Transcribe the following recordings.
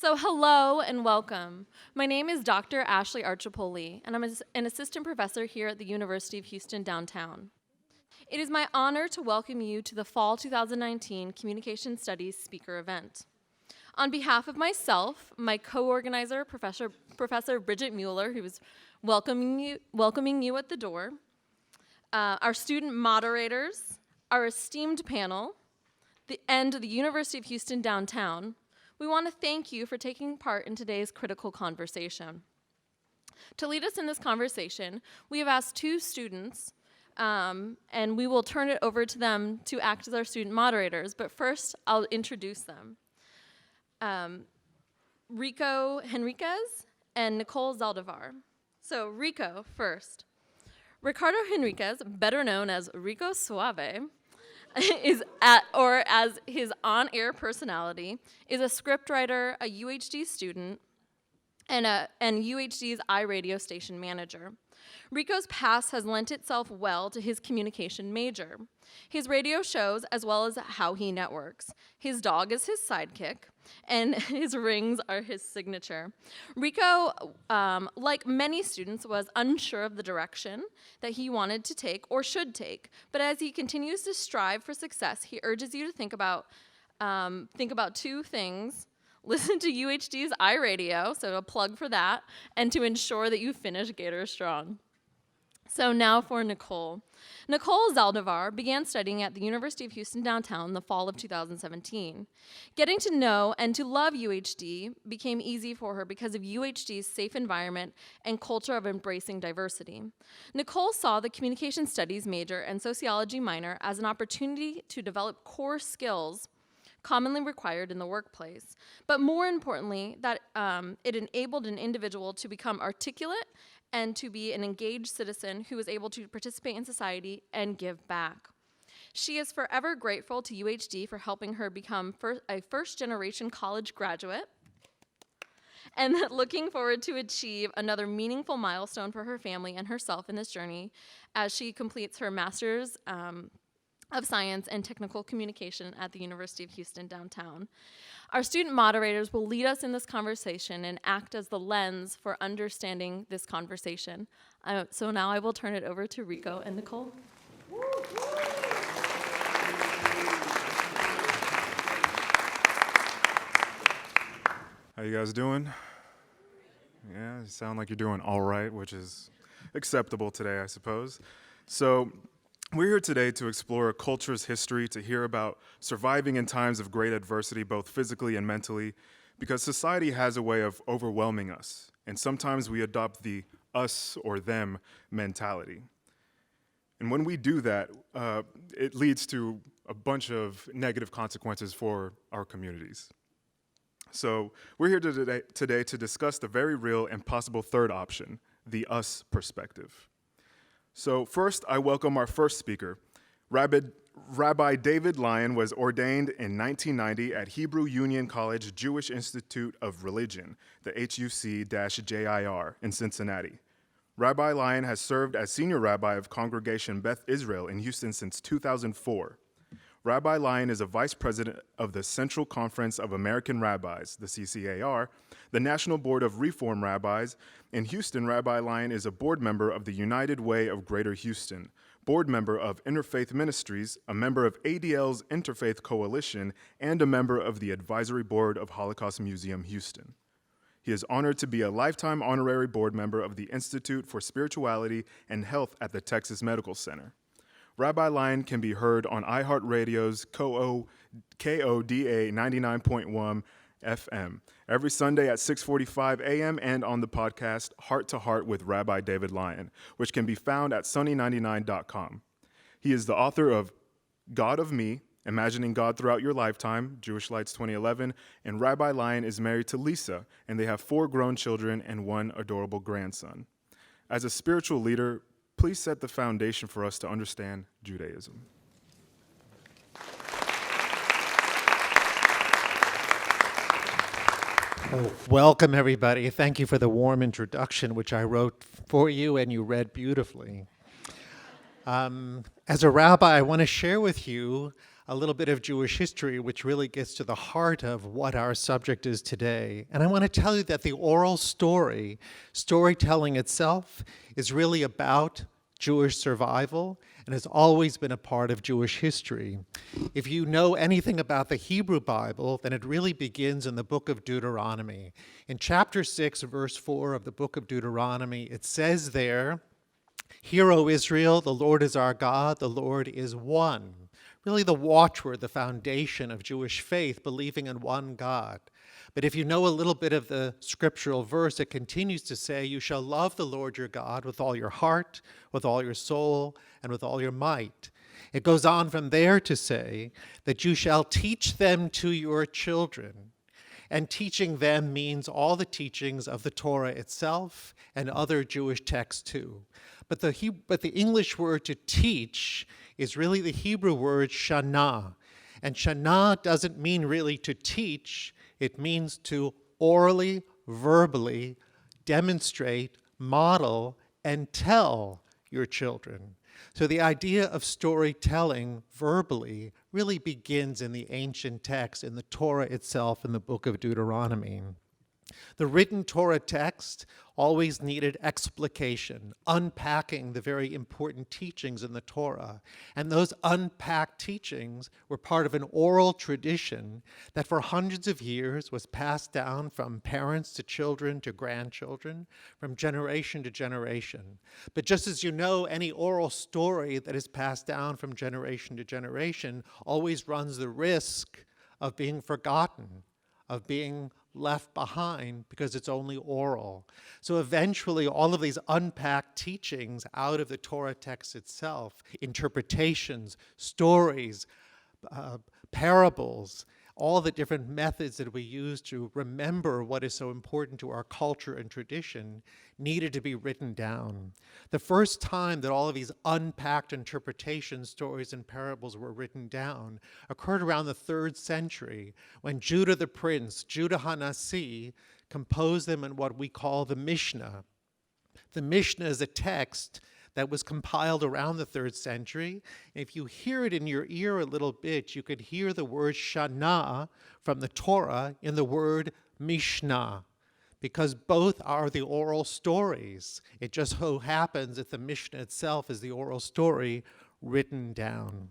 So hello and welcome. My name is Dr. Ashley Archipoli, and I'm an assistant professor here at the University of Houston downtown. It is my honor to welcome you to the Fall 2019 Communication Studies Speaker Event. On behalf of myself, my co-organizer, Professor Bridget Mueller, who is welcoming you at the door, our student moderators, our esteemed panel, and the University of Houston downtown, we want to thank you for taking part in today's critical conversation. To lead us in this conversation, we have asked two students, and we will turn it over to them to act as our student moderators, but first I'll introduce them. Rico Henriquez and Nicole Zaldivar. So Rico first. Ricardo Henriquez, better known as Rico Suave, or as his on-air personality, is a scriptwriter, a UHD student, and UHD's iRadio station manager. Rico's past has lent itself well to his communication major. His radio shows, as well as how he networks. His dog is his sidekick, and his rings are his signature. Rico, like many students, was unsure of the direction that he wanted to take or should take, but as he continues to strive for success, he urges you to think about two things. Listen to UHD's iRadio, so a plug for that, and to ensure that you finish Gator Strong. So now for Nicole. Nicole Zaldivar began studying at the University of Houston downtown in the fall of 2017. Getting to know and to love UHD became easy for her because of UHD's safe environment and culture of embracing diversity. Nicole saw the communication studies major and sociology minor as an opportunity to develop core skills commonly required in the workplace, but more importantly, that it enabled an individual to become articulate and to be an engaged citizen who is able to participate in society and give back. She is forever grateful to UHD for helping her become a first-generation college graduate, and looking forward to achieve another meaningful milestone for her family and herself in this journey as she completes her master's of Science and Technical Communication at the University of Houston downtown. Our student moderators will lead us in this conversation and act as the lens for understanding this conversation. So now I will turn it over to Rico and Nicole. How you guys doing? Yeah, you sound like you're doing all right, which is acceptable today, I suppose. So we're here today to explore a culture's history, to hear about surviving in times of great adversity, both physically and mentally, because society has a way of overwhelming us, and sometimes we adopt the us or them mentality. And when we do that, it leads to a bunch of negative consequences for our communities. So we're here today to discuss the very real and possible third option, the us perspective. So first, I welcome our first speaker. Rabbi David Lyon was ordained in 1990 at Hebrew Union College Jewish Institute of Religion, the HUC-JIR, in Cincinnati. Rabbi Lyon has served as senior rabbi of Congregation Beth Israel in Houston since 2004. Rabbi Lyon is a vice president of the Central Conference of American Rabbis, the CCAR, the National Board of Reform Rabbis. In Houston, Rabbi Lyon is a board member of the United Way of Greater Houston, board member of Interfaith Ministries, a member of ADL's Interfaith Coalition, and a member of the Advisory Board of Holocaust Museum Houston. He is honored to be a lifetime honorary board member of the Institute for Spirituality and Health at the Texas Medical Center. Rabbi Lyon can be heard on iHeartRadio's KODA 99.1 FM every Sunday at 6:45 a.m. and on the podcast Heart to Heart with Rabbi David Lyon, which can be found at sunny99.com. He is the author of God of Me, Imagining God Throughout Your Lifetime, Jewish Lights 2011, and Rabbi Lyon is married to Lisa, and they have 4 grown children and 1 adorable grandson. As a spiritual leader, please set the foundation for us to understand Judaism. Oh, welcome, everybody. Thank you for the warm introduction, which I wrote for you and you read beautifully. As a rabbi, I want to share with you a little bit of Jewish history, which really gets to the heart of what our subject is today. And I want to tell you that the oral story, storytelling itself, is really about Jewish survival and has always been a part of Jewish history. If you know anything about the Hebrew Bible, then it really begins in the book of Deuteronomy. In chapter 6, verse 4 of the book of Deuteronomy, it says there, "Hear, O Israel, the Lord is our God, the Lord is one." Really the watchword, the foundation of Jewish faith, believing in one God. But if you know a little bit of the scriptural verse, it continues to say, "You shall love the Lord your God with all your heart, with all your soul, and with all your might." It goes on from there to say that you shall teach them to your children. And teaching them means all the teachings of the Torah itself and other Jewish texts too. But the English word to teach is really the Hebrew word shana. And shana doesn't mean really to teach. It means to orally, verbally demonstrate, model, and tell your children. So the idea of storytelling verbally really begins in the ancient text, in the Torah itself, in the book of Deuteronomy. The written Torah text always needed explication, unpacking the very important teachings in the Torah. And those unpacked teachings were part of an oral tradition that for hundreds of years was passed down from parents to children to grandchildren, from generation to generation. But just as you know, any oral story that is passed down from generation to generation always runs the risk of being forgotten, of being left behind because it's only oral. So eventually all of these unpacked teachings out of the Torah text itself, interpretations, stories, parables, all the different methods that we use to remember what is so important to our culture and tradition needed to be written down. The first time that all of these unpacked interpretations, stories, and parables were written down occurred around the 3rd century when Judah the prince, Judah HaNasi, composed them in what we call the Mishnah. The Mishnah is a text that was compiled around the 3rd century. If you hear it in your ear a little bit, you could hear the word Shana from the Torah in the word Mishnah, because both are the oral stories. It just so happens that the Mishnah itself is the oral story written down.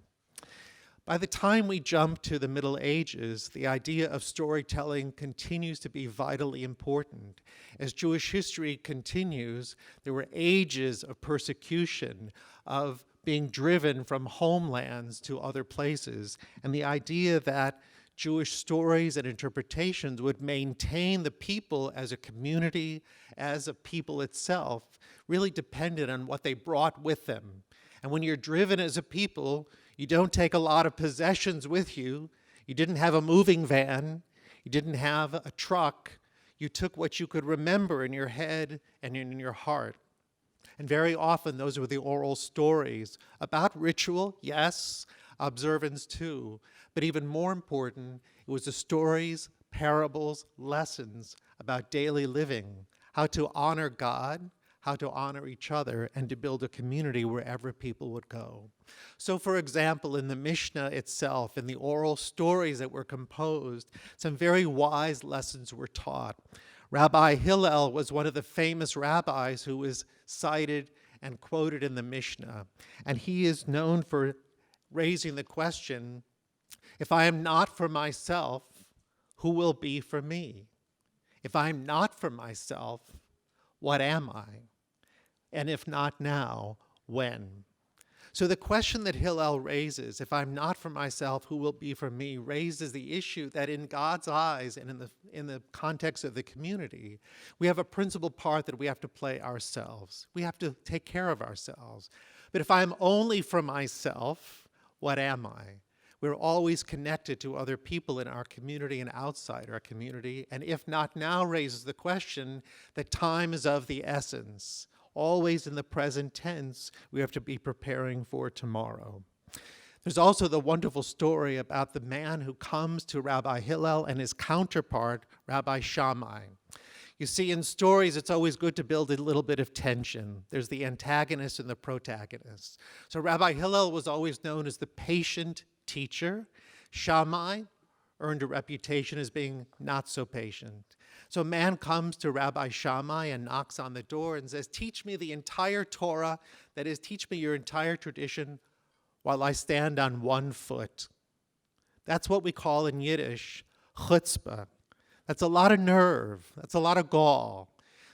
By the time we jump to the Middle Ages, the idea of storytelling continues to be vitally important. As Jewish history continues, there were ages of persecution, of being driven from homelands to other places, and the idea that Jewish stories and interpretations would maintain the people as a community, as a people itself, really depended on what they brought with them. And when you're driven as a people, you don't take a lot of possessions with you. You didn't have a moving van. You didn't have a truck. You took what you could remember in your head and in your heart. And very often those were the oral stories about ritual, yes, observance too, but even more important, it was the stories, parables, lessons about daily living, how to honor God, how to honor each other, and to build a community wherever people would go. So for example, in the Mishnah itself, in the oral stories that were composed, some very wise lessons were taught. Rabbi Hillel was one of the famous rabbis who was cited and quoted in the Mishnah. And he is known for raising the question, if I am not for myself, who will be for me? If I am not for myself, what am I? And if not now, when? So the question that Hillel raises, if I'm not for myself, who will be for me, raises the issue that in God's eyes and in the context of the community, we have a principal part that we have to play ourselves. We have to take care of ourselves. But if I'm only for myself, what am I? We're always connected to other people in our community and outside our community. And if not now raises the question that time is of the essence. Always in the present tense, we have to be preparing for tomorrow. There's also the wonderful story about the man who comes to Rabbi Hillel and his counterpart, Rabbi Shammai. You see, in stories, it's always good to build a little bit of tension. There's the antagonist and the protagonist. So Rabbi Hillel was always known as the patient teacher. Shammai earned a reputation as being not so patient. So a man comes to Rabbi Shammai and knocks on the door and says, teach me the entire Torah, that is, teach me your entire tradition while I stand on one foot. That's what we call in Yiddish chutzpah. That's a lot of nerve. That's a lot of gall.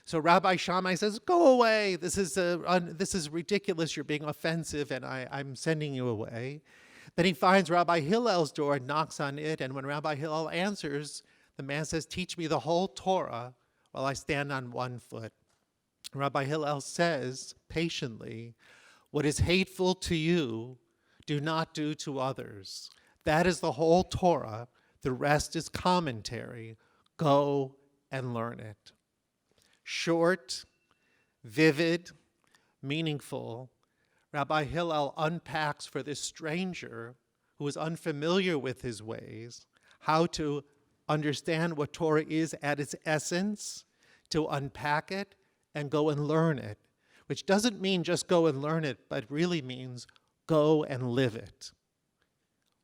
So Rabbi Shammai says, go away. This is ridiculous. You're being offensive, and I'm sending you away. Then he finds Rabbi Hillel's door and knocks on it, and when Rabbi Hillel answers, the man says, teach me the whole Torah while I stand on one foot. Rabbi Hillel says, patiently, what is hateful to you, do not do to others. That is the whole Torah. The rest is commentary. Go and learn it. Short, vivid, meaningful, Rabbi Hillel unpacks for this stranger who is unfamiliar with his ways how to understand what Torah is at its essence, to unpack it and go and learn it, which doesn't mean just go and learn it, but really means go and live it.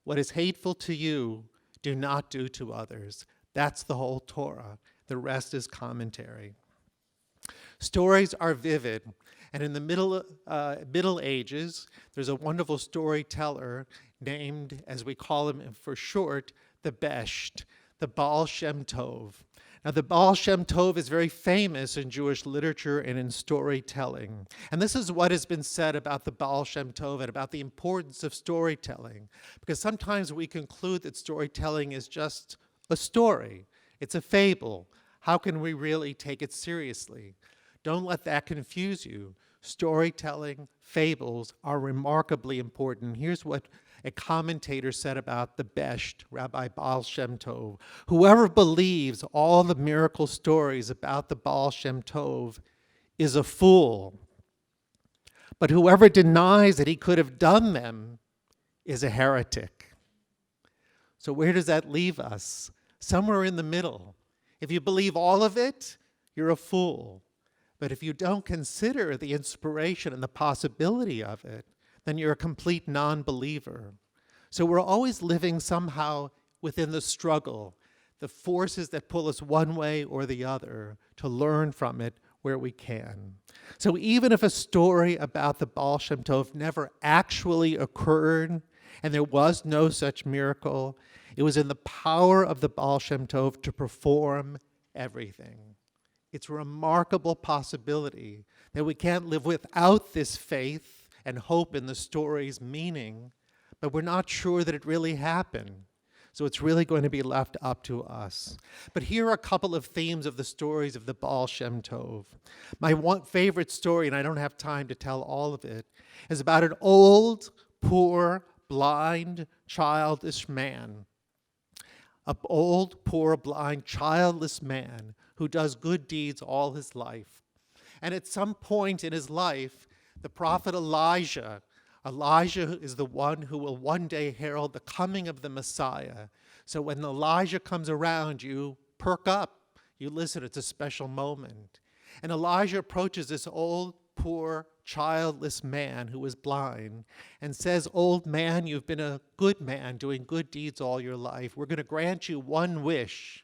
What is hateful to you, do not do to others. That's the whole Torah. The rest is commentary. Stories are vivid, and in the Middle Ages, there's a wonderful storyteller named, as we call him for short, the Besht, the Baal Shem Tov. Now, the Baal Shem Tov is very famous in Jewish literature and in storytelling. And this is what has been said about the Baal Shem Tov and about the importance of storytelling. Because sometimes we conclude that storytelling is just a story. It's a fable. How can we really take it seriously? Don't let that confuse you. Storytelling, fables are remarkably important. Here's what a commentator said about the Besht, Rabbi Baal Shem Tov. Whoever believes all the miracle stories about the Baal Shem Tov is a fool. But whoever denies that he could have done them is a heretic. So where does that leave us? Somewhere in the middle. If you believe all of it, you're a fool. But if you don't consider the inspiration and the possibility of it, then you're a complete non-believer. So we're always living somehow within the struggle, the forces that pull us one way or the other, to learn from it where we can. So even if a story about the Baal Shem Tov never actually occurred, and there was no such miracle, it was in the power of the Baal Shem Tov to perform everything. It's a remarkable possibility that we can't live without this faith and hope in the story's meaning, but we're not sure that it really happened. So it's really going to be left up to us. But here are a couple of themes of the stories of the Baal Shem Tov. My one favorite story, and I don't have time to tell all of it, is about an old, poor, blind, childless man. An old, poor, blind, childless man who does good deeds all his life. And at some point in his life, the prophet Elijah is the one who will one day herald the coming of the Messiah. So when Elijah comes around, you perk up, you listen, it's a special moment. And Elijah approaches this old, poor, childless man who is blind and says, old man, you've been a good man doing good deeds all your life. We're going to grant you one wish.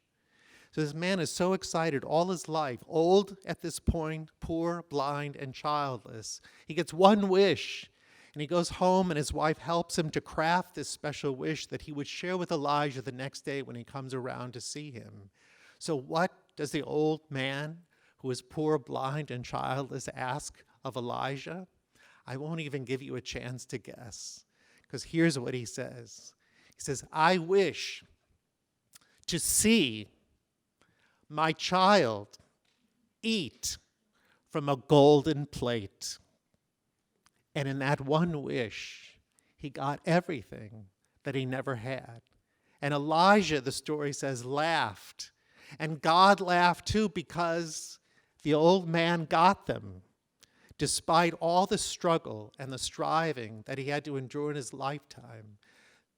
So this man is so excited all his life, old at this point, poor, blind, and childless. He gets one wish, and he goes home, and his wife helps him to craft this special wish that he would share with Elijah the next day when he comes around to see him. So what does the old man, who is poor, blind, and childless, ask of Elijah? I won't even give you a chance to guess, because here's what he says. He says, I wish to see my child eat from a golden plate. And in that one wish, he got everything that he never had. And Elijah, the story says, laughed. And God laughed too, because the old man got them, despite all the struggle and the striving that he had to endure in his lifetime.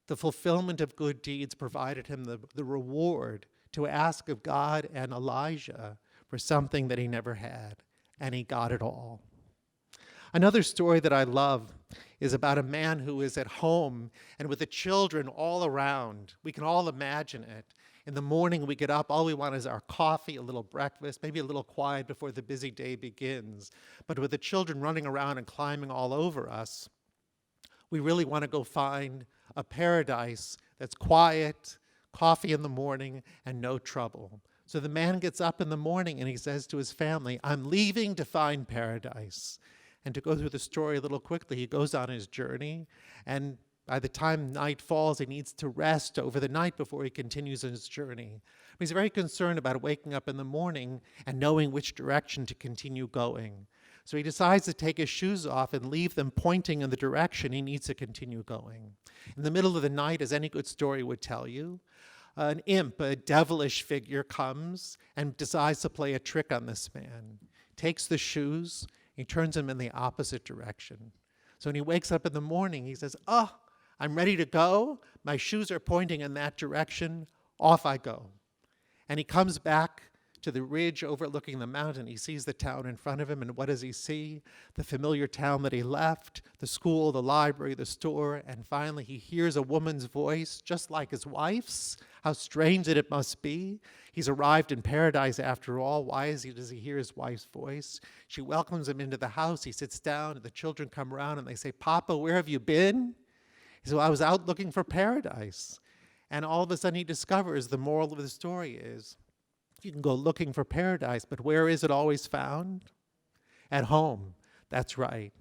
The fulfillment of good deeds provided him the reward to ask of God and Elijah for something that he never had, and he got it all. Another story that I love is about a man who is at home and with the children all around. We can all imagine it. In the morning we get up, all we want is our coffee, a little breakfast, maybe a little quiet before the busy day begins. But with the children running around and climbing all over us, we really want to go find a paradise that's quiet, coffee in the morning, and no trouble. So the man gets up in the morning and he says to his family, I'm leaving to find paradise. And to go through the story a little quickly, he goes on his journey, and by the time night falls, he needs to rest over the night before he continues his journey. He's very concerned about waking up in the morning and knowing which direction to continue going. So he decides to take his shoes off and leave them pointing in the direction he needs to continue going. In the middle of the night, as any good story would tell you, an imp, a devilish figure, comes and decides to play a trick on this man. Takes the shoes, he turns them in the opposite direction. So when he wakes up in the morning, he says, oh, I'm ready to go. My shoes are pointing in that direction. Off I go. And he comes back to the ridge overlooking the mountain. He sees the town in front of him, and what does he see? The familiar town that he left, the school, the library, the store, and finally he hears a woman's voice, just like his wife's. How strange that it must be. He's arrived in paradise after all. Why does he hear his wife's voice? She welcomes him into the house. He sits down, and the children come around, and they say, Papa, where have you been? He said, well, I was out looking for paradise. And all of a sudden he discovers the moral of the story is, you can go looking for paradise, but where is it always found? At home. That's right.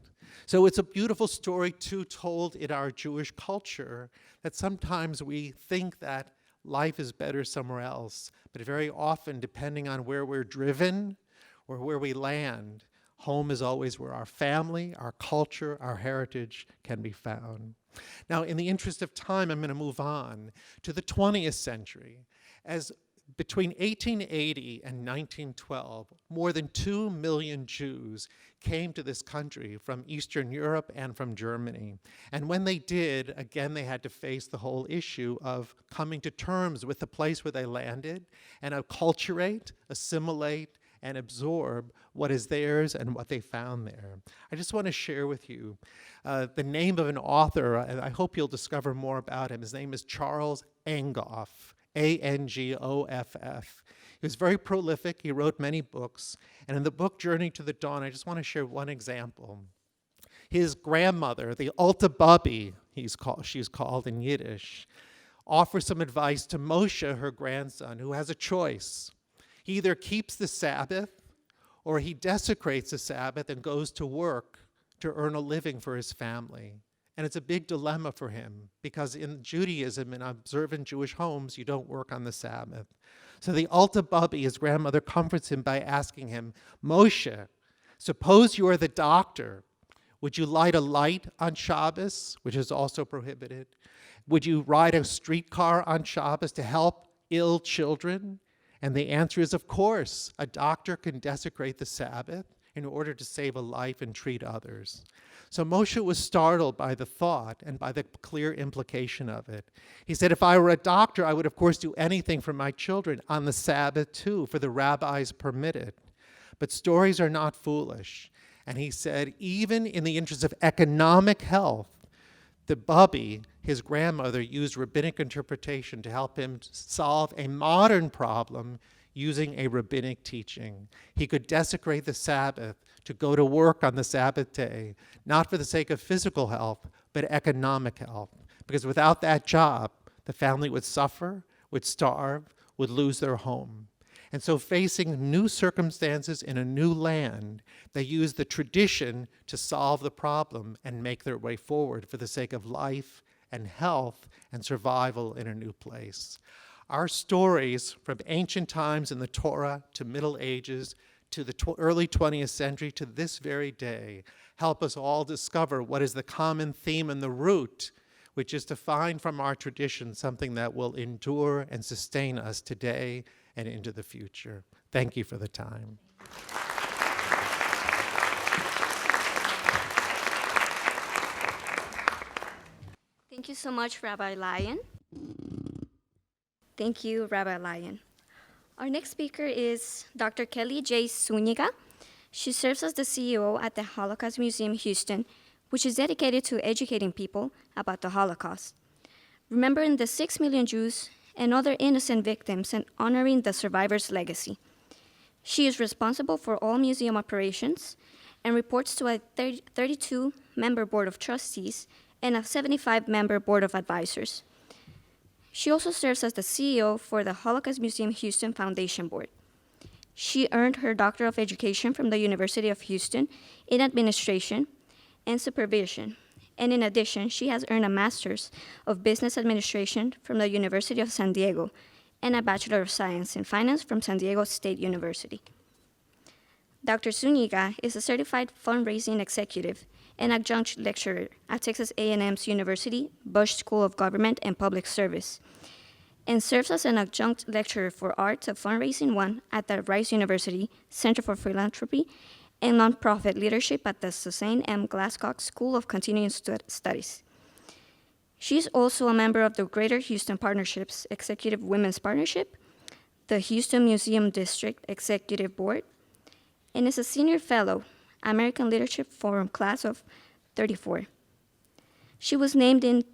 So it's a beautiful story, too, told in our Jewish culture, that sometimes we think that life is better somewhere else, but very often, depending on where we're driven or where we land, home is always where our family, our culture, our heritage can be found. Now, in the interest of time, I'm going to move on to the 20th century. As between 1880 and 1912, more than 2 million Jews came to this country from Eastern Europe and from Germany. And when they did, again, they had to face the whole issue of coming to terms with the place where they landed and acculturate, assimilate, and absorb what is theirs and what they found there. I just want to share with you the name of an author, and I hope you'll discover more about him. His name is Charles Angoff. Angoff. He was very prolific. He wrote many books. And in the book Journey to the Dawn, I just want to share one example. His grandmother, the Alta Bubby, she's called in Yiddish, offers some advice to Moshe, her grandson, who has a choice. He either keeps the Sabbath or he desecrates the Sabbath and goes to work to earn a living for his family. And it's a big dilemma for him because in Judaism, in observant Jewish homes, you don't work on the Sabbath. So the Alta Bubby, his grandmother, comforts him by asking him, Moshe, suppose you are the doctor. Would you light a light on Shabbos, which is also prohibited? Would you ride a streetcar on Shabbos to help ill children? And the answer is, of course, a doctor can desecrate the Sabbath in order to save a life and treat others. So Moshe was startled by the thought and by the clear implication of it. He said, if I were a doctor, I would, of course, do anything for my children on the Sabbath, too, for the rabbis permit it. But stories are not foolish. And he said, even in the interest of economic health, the Bubby, his grandmother, used rabbinic interpretation to help him solve a modern problem using a rabbinic teaching. He could desecrate the Sabbath to go to work on the Sabbath day, not for the sake of physical health, but economic health. Because without that job, the family would suffer, would starve, would lose their home. And so facing new circumstances in a new land, they used the tradition to solve the problem and make their way forward for the sake of life and health and survival in a new place. Our stories from ancient times in the Torah to Middle Ages to the early 20th century to this very day help us all discover what is the common theme and the root, which is to find from our tradition something that will endure and sustain us today and into the future. Thank you for the time. Thank you so much, Rabbi Lyon. Thank you, Rabbi Lyon. Our next speaker is Dr. Kelly J. Zuniga. She serves as the CEO at the Holocaust Museum Houston, which is dedicated to educating people about the Holocaust, remembering the 6 million Jews and other innocent victims and honoring the survivors' legacy. She is responsible for all museum operations and reports to a 32-member board of trustees and a 75-member board of advisors. She also serves as the CEO for the Holocaust Museum Houston Foundation Board. She earned her Doctor of Education from the University of Houston in Administration and Supervision, and in addition, she has earned a Master's of Business Administration from the University of San Diego and a Bachelor of Science in Finance from San Diego State University. Dr. Zuniga is a certified fundraising executive and adjunct lecturer at Texas A&M's University Bush School of Government and Public Service, and serves as an adjunct lecturer for Arts of Fundraising 1 at the Rice University Center for Philanthropy and Nonprofit Leadership at the Suzanne M. Glasscock School of Continuing Studies. She is also a member of the Greater Houston Partnership's Executive Women's Partnership, the Houston Museum District Executive Board, and is a senior fellow, American Leadership Forum Class of 34. She was named in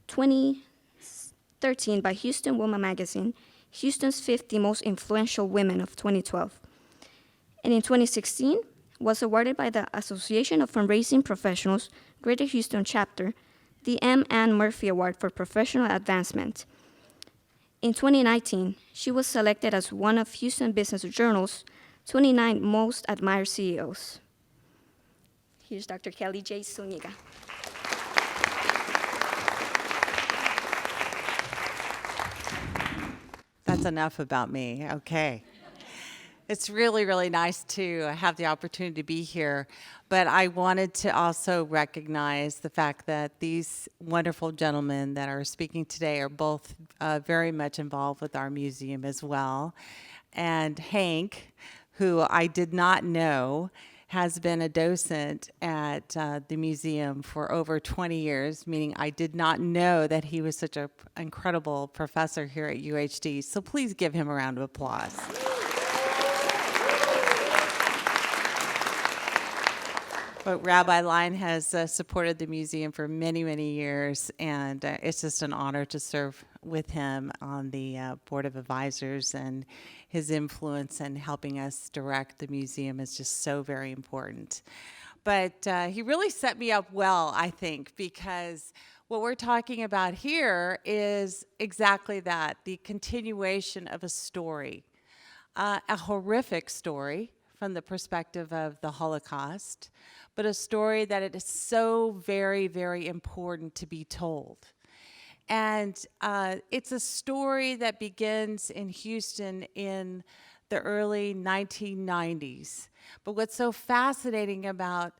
2013 by Houston Woman Magazine, Houston's 50 Most Influential Women of 2012. And in 2016, was awarded by the Association of Fundraising Professionals, Greater Houston Chapter, the M. Ann Murphy Award for Professional Advancement. In 2019, she was selected as one of Houston Business Journal's 29 Most Admired CEOs. Here's Dr. Kelly J. Zuniga. That's enough about me. Okay. It's really, really nice to have the opportunity to be here, but I wanted to also recognize the fact that these wonderful gentlemen that are speaking today are both very much involved with our museum as well. And Hank, who I did not know, has been a docent at the museum for over 20 years, meaning I did not know that he was such an incredible professor here at UHD. So please give him a round of applause. But Rabbi Line has supported the museum for many, many years, and it's just an honor to serve with him on the Board of Advisors, and his influence in helping us direct the museum is just so very important. But he really set me up well, I think, because what we're talking about here is exactly that, the continuation of a story, a horrific story from the perspective of the Holocaust, but a story that it is so very, very important to be told. And it's a story that begins in Houston in the early 1990s. But what's so fascinating about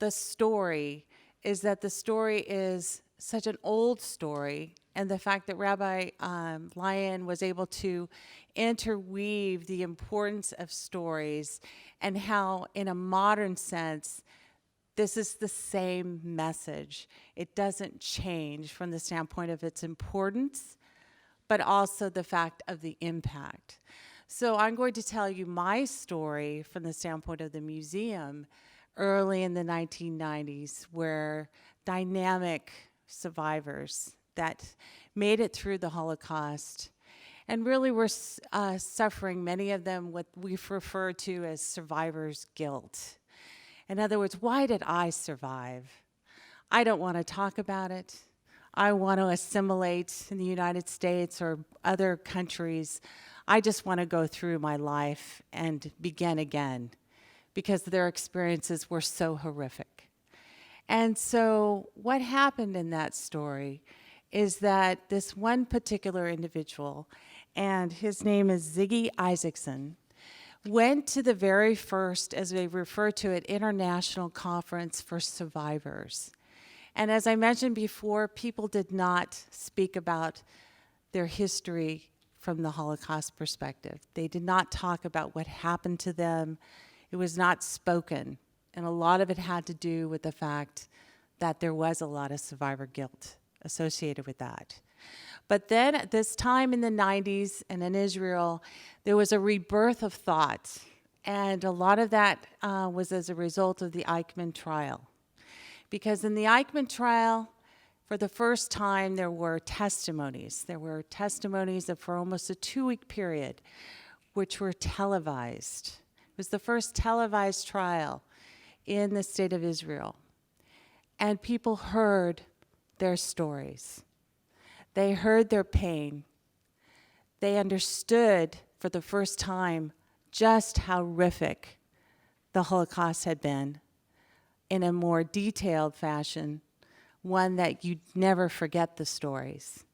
the story is that the story is such an old story, and the fact that Rabbi Lyon was able to interweave the importance of stories and how, in a modern sense, this is the same message. It doesn't change from the standpoint of its importance, but also the fact of the impact. So I'm going to tell you my story from the standpoint of the museum early in the 1990s, where dynamic survivors that made it through the Holocaust and really were suffering, many of them, what we've referred to as survivor's guilt. In other words, why did I survive? I don't want to talk about it. I want to assimilate in the United States or other countries. I just want to go through my life and begin again because their experiences were so horrific. And so what happened in that story is that this one particular individual, and his name is Ziggy Isaacson, went to the very first, as they refer to it, International Conference for Survivors. And as I mentioned before, people did not speak about their history from the Holocaust perspective. They did not talk about what happened to them. It was not spoken. And a lot of it had to do with the fact that there was a lot of survivor guilt associated with that. But then at this time in the 90s and in Israel, there was a rebirth of thought. And a lot of that was as a result of the Eichmann trial. Because in the Eichmann trial, for the first time, there were testimonies. There were testimonies for almost a 2-week period, which were televised. It was the first televised trial in the state of Israel. And people heard their stories. They heard their pain. They understood for the first time just how horrific the Holocaust had been in a more detailed fashion, one that you'd never forget the stories.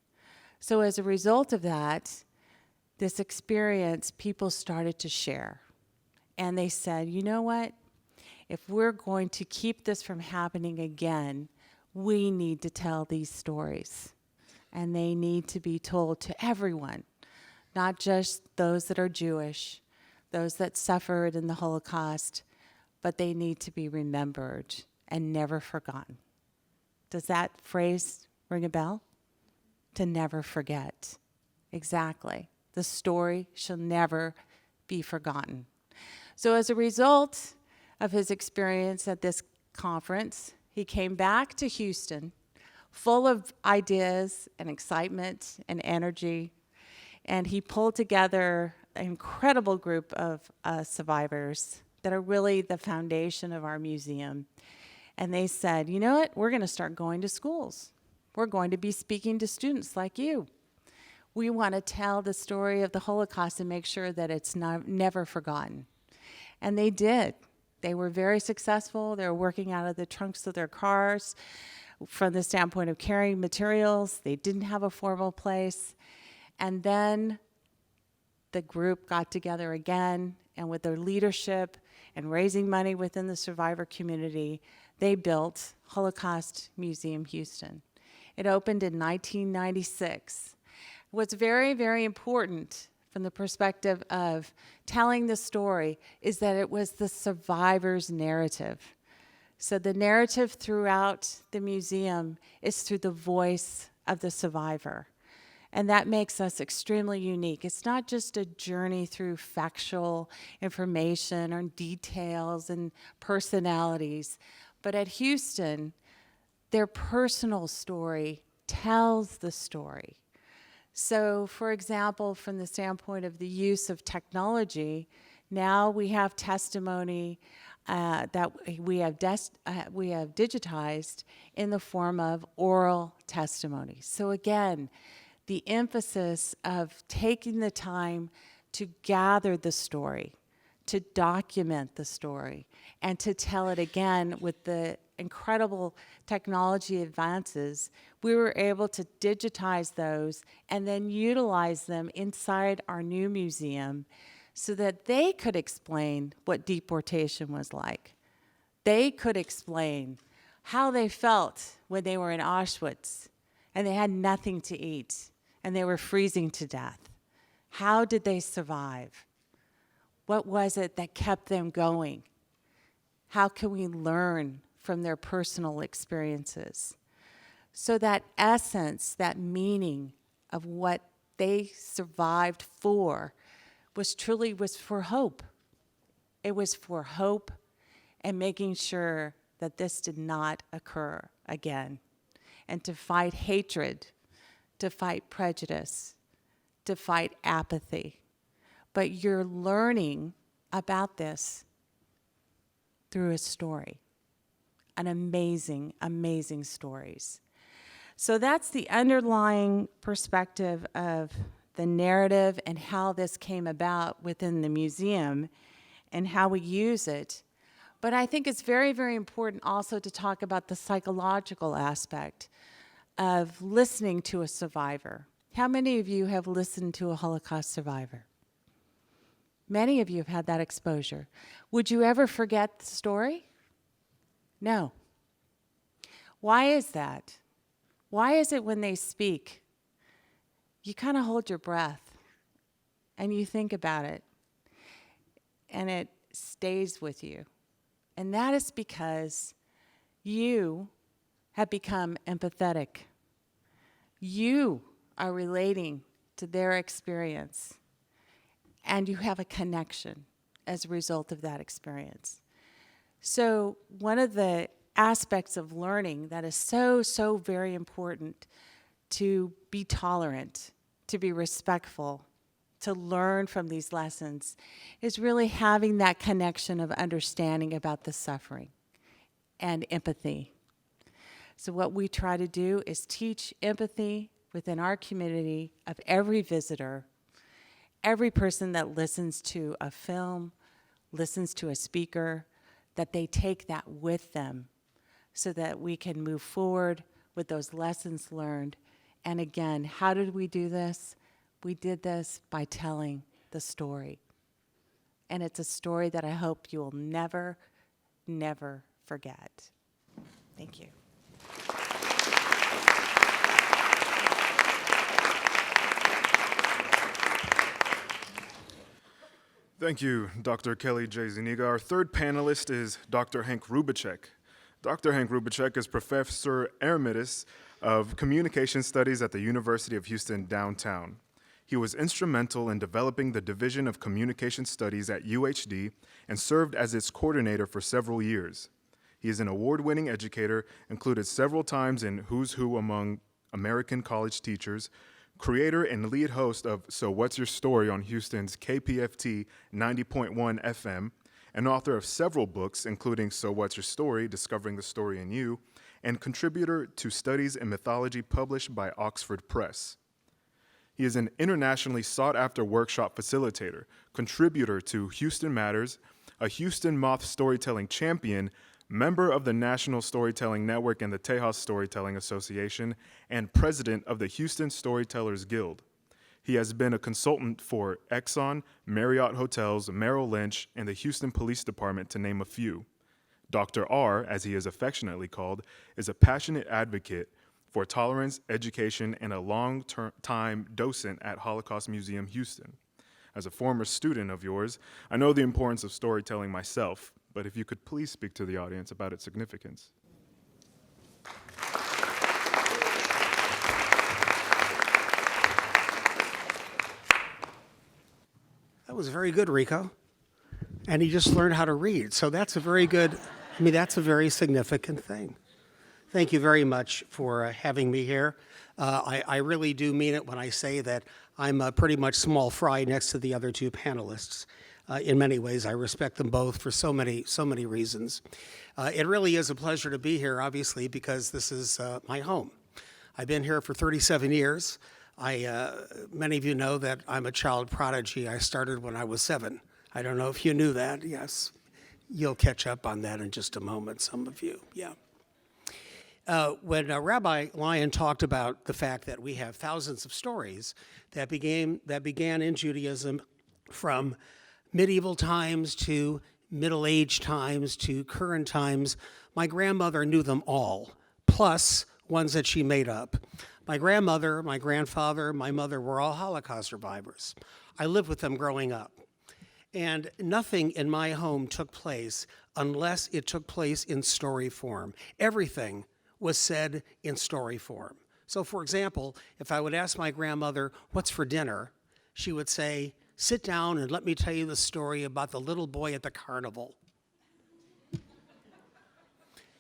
So as a result of that, this experience, people started to share. And they said, you know what? If we're going to keep this from happening again, we need to tell these stories. And they need to be told to everyone, not just those that are Jewish, those that suffered in the Holocaust, but they need to be remembered and never forgotten. Does that phrase ring a bell? To never forget. Exactly. The story shall never be forgotten. So as a result of his experience at this conference, he came back to Houston full of ideas and excitement and energy, and he pulled together an incredible group of survivors that are really the foundation of our museum. And they said, you know what, we're going to start going to schools. We're going to be speaking to students like you. We want to tell the story of the Holocaust and make sure that it's never forgotten. And they did. They were very successful. They were working out of the trunks of their cars from the standpoint of carrying materials. They didn't have a formal place. And then the group got together again, and with their leadership and raising money within the survivor community, they built Holocaust Museum Houston. It opened in 1996. What's very, very important from the perspective of telling the story is that it was the survivor's narrative. So the narrative throughout the museum is through the voice of the survivor. And that makes us extremely unique. It's not just a journey through factual information or details and personalities, but at Houston, their personal story tells the story. So, for example, from the standpoint of the use of technology, now we have testimony that we have digitized in the form of oral testimony. So again, the emphasis of taking the time to gather the story, to document the story, and to tell it again with the incredible technology advances, we were able to digitize those and then utilize them inside our new museum so that they could explain what deportation was like. They could explain how they felt when they were in Auschwitz and they had nothing to eat and they were freezing to death. How did they survive? What was it that kept them going? How can we learn from their personal experiences? So that essence, that meaning of what they survived for was for hope. It was for hope and making sure that this did not occur again. And to fight hatred, to fight prejudice, to fight apathy. But you're learning about this through a story. An amazing, amazing stories. So that's the underlying perspective of the narrative and how this came about within the museum and how we use it. But I think it's very, very important also to talk about the psychological aspect of listening to a survivor. How many of you have listened to a Holocaust survivor? Many of you have had that exposure. Would you ever forget the story? No. Why is that? Why is it when they speak, you kind of hold your breath and you think about it and it stays with you? And that is because you have become empathetic. You are relating to their experience and you have a connection as a result of that experience. So one of the aspects of learning that is so, so very important, to be tolerant, to be respectful, to learn from these lessons, is really having that connection of understanding about the suffering and empathy. So what we try to do is teach empathy within our community of every visitor, every person that listens to a film, listens to a speaker, that they take that with them so that we can move forward with those lessons learned. And again, how did we do this? We did this by telling the story. And it's a story that I hope you will never, never forget. Thank you. Thank you, Dr. Kelly J. Zuniga. Our third panelist is Dr. Hank Rubacek. Dr. Hank Rubacek is Professor Emeritus of Communication Studies at the University of Houston downtown. He was instrumental in developing the Division of Communication Studies at UHD and served as its coordinator for several years. He is an award-winning educator, included several times in Who's Who Among American College Teachers, creator and lead host of So What's Your Story on Houston's KPFT 90.1 FM, and author of several books, including So What's Your Story? Discovering the Story in You, and contributor to Studies in Mythology published by Oxford Press. He is an internationally sought-after workshop facilitator, contributor to Houston Matters, a Houston Moth storytelling champion, member of the National Storytelling Network and the Tejas Storytelling Association, and president of the Houston Storytellers Guild. He has been a consultant for Exxon, Marriott Hotels, Merrill Lynch, and the Houston Police Department, to name a few. Dr. R, as he is affectionately called, is a passionate advocate for tolerance, education, and a long-time docent at Holocaust Museum Houston. As a former student of yours, I know the importance of storytelling myself, but if you could please speak to the audience about its significance. That was very good, Rico. And he just learned how to read. So that's a very good, that's a very significant thing. Thank you very much for having me here. I really do mean it when I say that I'm pretty much small fry next to the other two panelists. In many ways, I respect them both for so many reasons. It really is a pleasure to be here, obviously, because this is my home. I've been here for 37 years. Many of you know that I'm a child prodigy. I started when I was 7. I don't know if you knew that. Yes, you'll catch up on that in just a moment, some of you, yeah. When Rabbi Lyon talked about the fact that we have thousands of stories that began in Judaism from medieval times to Middle Age times to current times, my grandmother knew them all, plus ones that she made up. My grandmother, my grandfather, my mother were all Holocaust survivors. I lived with them growing up. And nothing in my home took place unless it took place in story form. Everything was said in story form. So for example, if I would ask my grandmother, what's for dinner? She would say, sit down and let me tell you the story about the little boy at the carnival.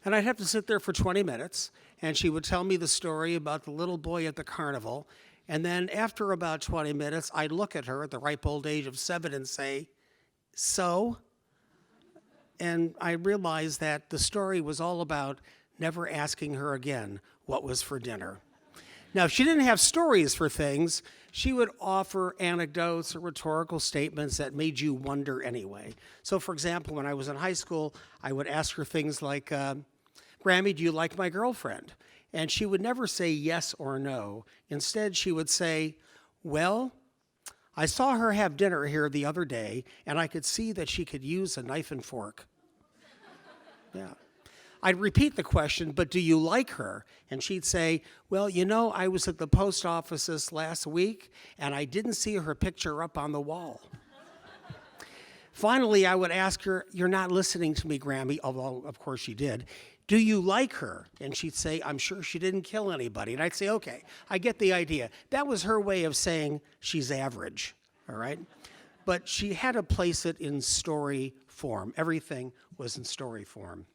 And I'd have to sit there for 20 minutes, and she would tell me the story about the little boy at the carnival. And then after about 20 minutes, I'd look at her at the ripe old age of 7 and say, so? And I realized that the story was all about never asking her again what was for dinner. Now, if she didn't have stories for things, she would offer anecdotes or rhetorical statements that made you wonder anyway. So, for example, when I was in high school, I would ask her things like, Grammy, do you like my girlfriend? And she would never say yes or no. Instead, she would say, well, I saw her have dinner here the other day, and I could see that she could use a knife and fork. Yeah. I'd repeat the question, but do you like her? And she'd say, well, you know, I was at the post office this last week, and I didn't see her picture up on the wall. Finally, I would ask her, you're not listening to me, Grammy, although, of course, she did. Do you like her? And she'd say, I'm sure she didn't kill anybody. And I'd say, okay, I get the idea. That was her way of saying she's average, all right? But she had to place it in story form. Everything was in story form.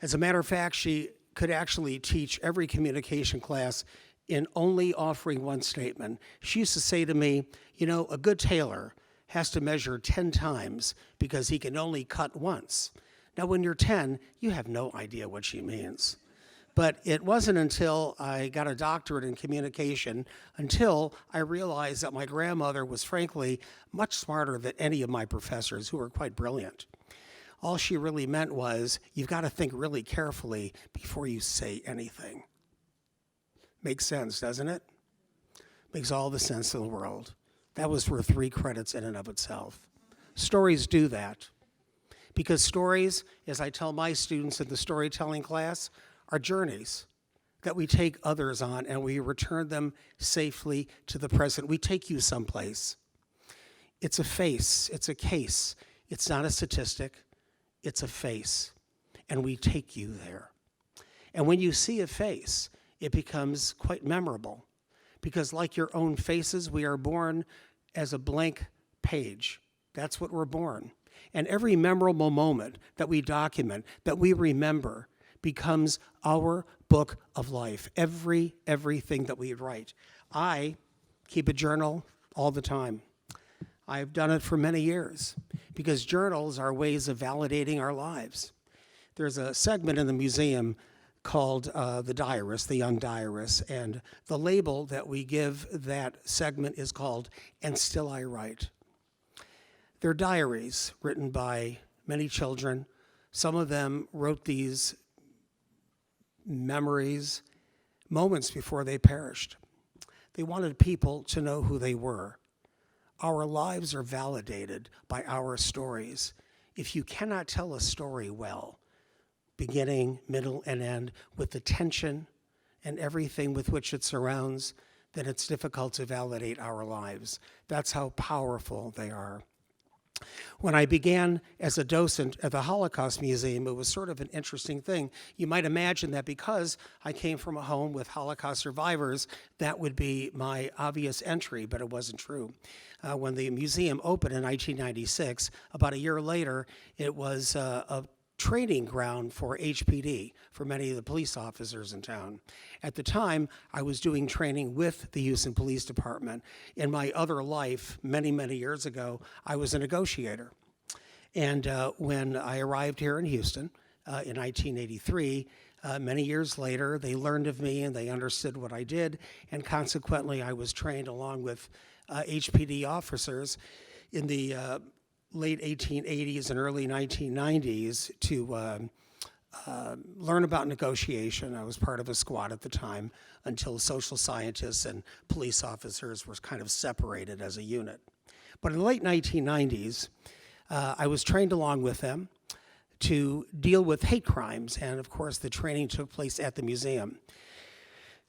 As a matter of fact, she could actually teach every communication class in only offering one statement. She used to say to me, you know, a good tailor has to measure 10 times because he can only cut once. Now, when you're 10, you have no idea what she means. But it wasn't until I got a doctorate in communication until I realized that my grandmother was frankly much smarter than any of my professors, who were quite brilliant. All she really meant was, you've got to think really carefully before you say anything. Makes sense, doesn't it? Makes all the sense in the world. That was worth 3 credits in and of itself. Stories do that. Because stories, as I tell my students in the storytelling class, are journeys that we take others on and we return them safely to the present. We take you someplace. It's a face, it's a case. It's not a statistic, it's a face. And we take you there. And when you see a face, it becomes quite memorable. Because like your own faces, we are born as a blank page. That's what we're born. And every memorable moment that we document, that we remember, becomes our book of life. Everything that we write. I keep a journal all the time. I've done it for many years because journals are ways of validating our lives. There's a segment in the museum called The Diarist, The Young Diarist, and the label that we give that segment is called And Still I Write. They're diaries written by many children. Some of them wrote these memories moments before they perished. They wanted people to know who they were. Our lives are validated by our stories. If you cannot tell a story well, beginning, middle, and end, with the tension and everything with which it surrounds, then it's difficult to validate our lives. That's how powerful they are. When I began as a docent at the Holocaust Museum, it was sort of an interesting thing. You might imagine that because I came from a home with Holocaust survivors, that would be my obvious entry, but it wasn't true. When the museum opened in 1996, about a year later, it was a training ground for HPD, for many of the police officers in town. At the time, I was doing training with the Houston Police Department. In my other life, many, many years ago, I was a negotiator. And when I arrived here in Houston in 1983, many years later, they learned of me and they understood what I did, and consequently, I was trained along with HPD officers in the late 1880s and early 1990s to learn about negotiation. I was part of a squad at the time until social scientists and police officers were kind of separated as a unit. But in the late 1990s, I was trained along with them to deal with hate crimes, and of course the training took place at the museum.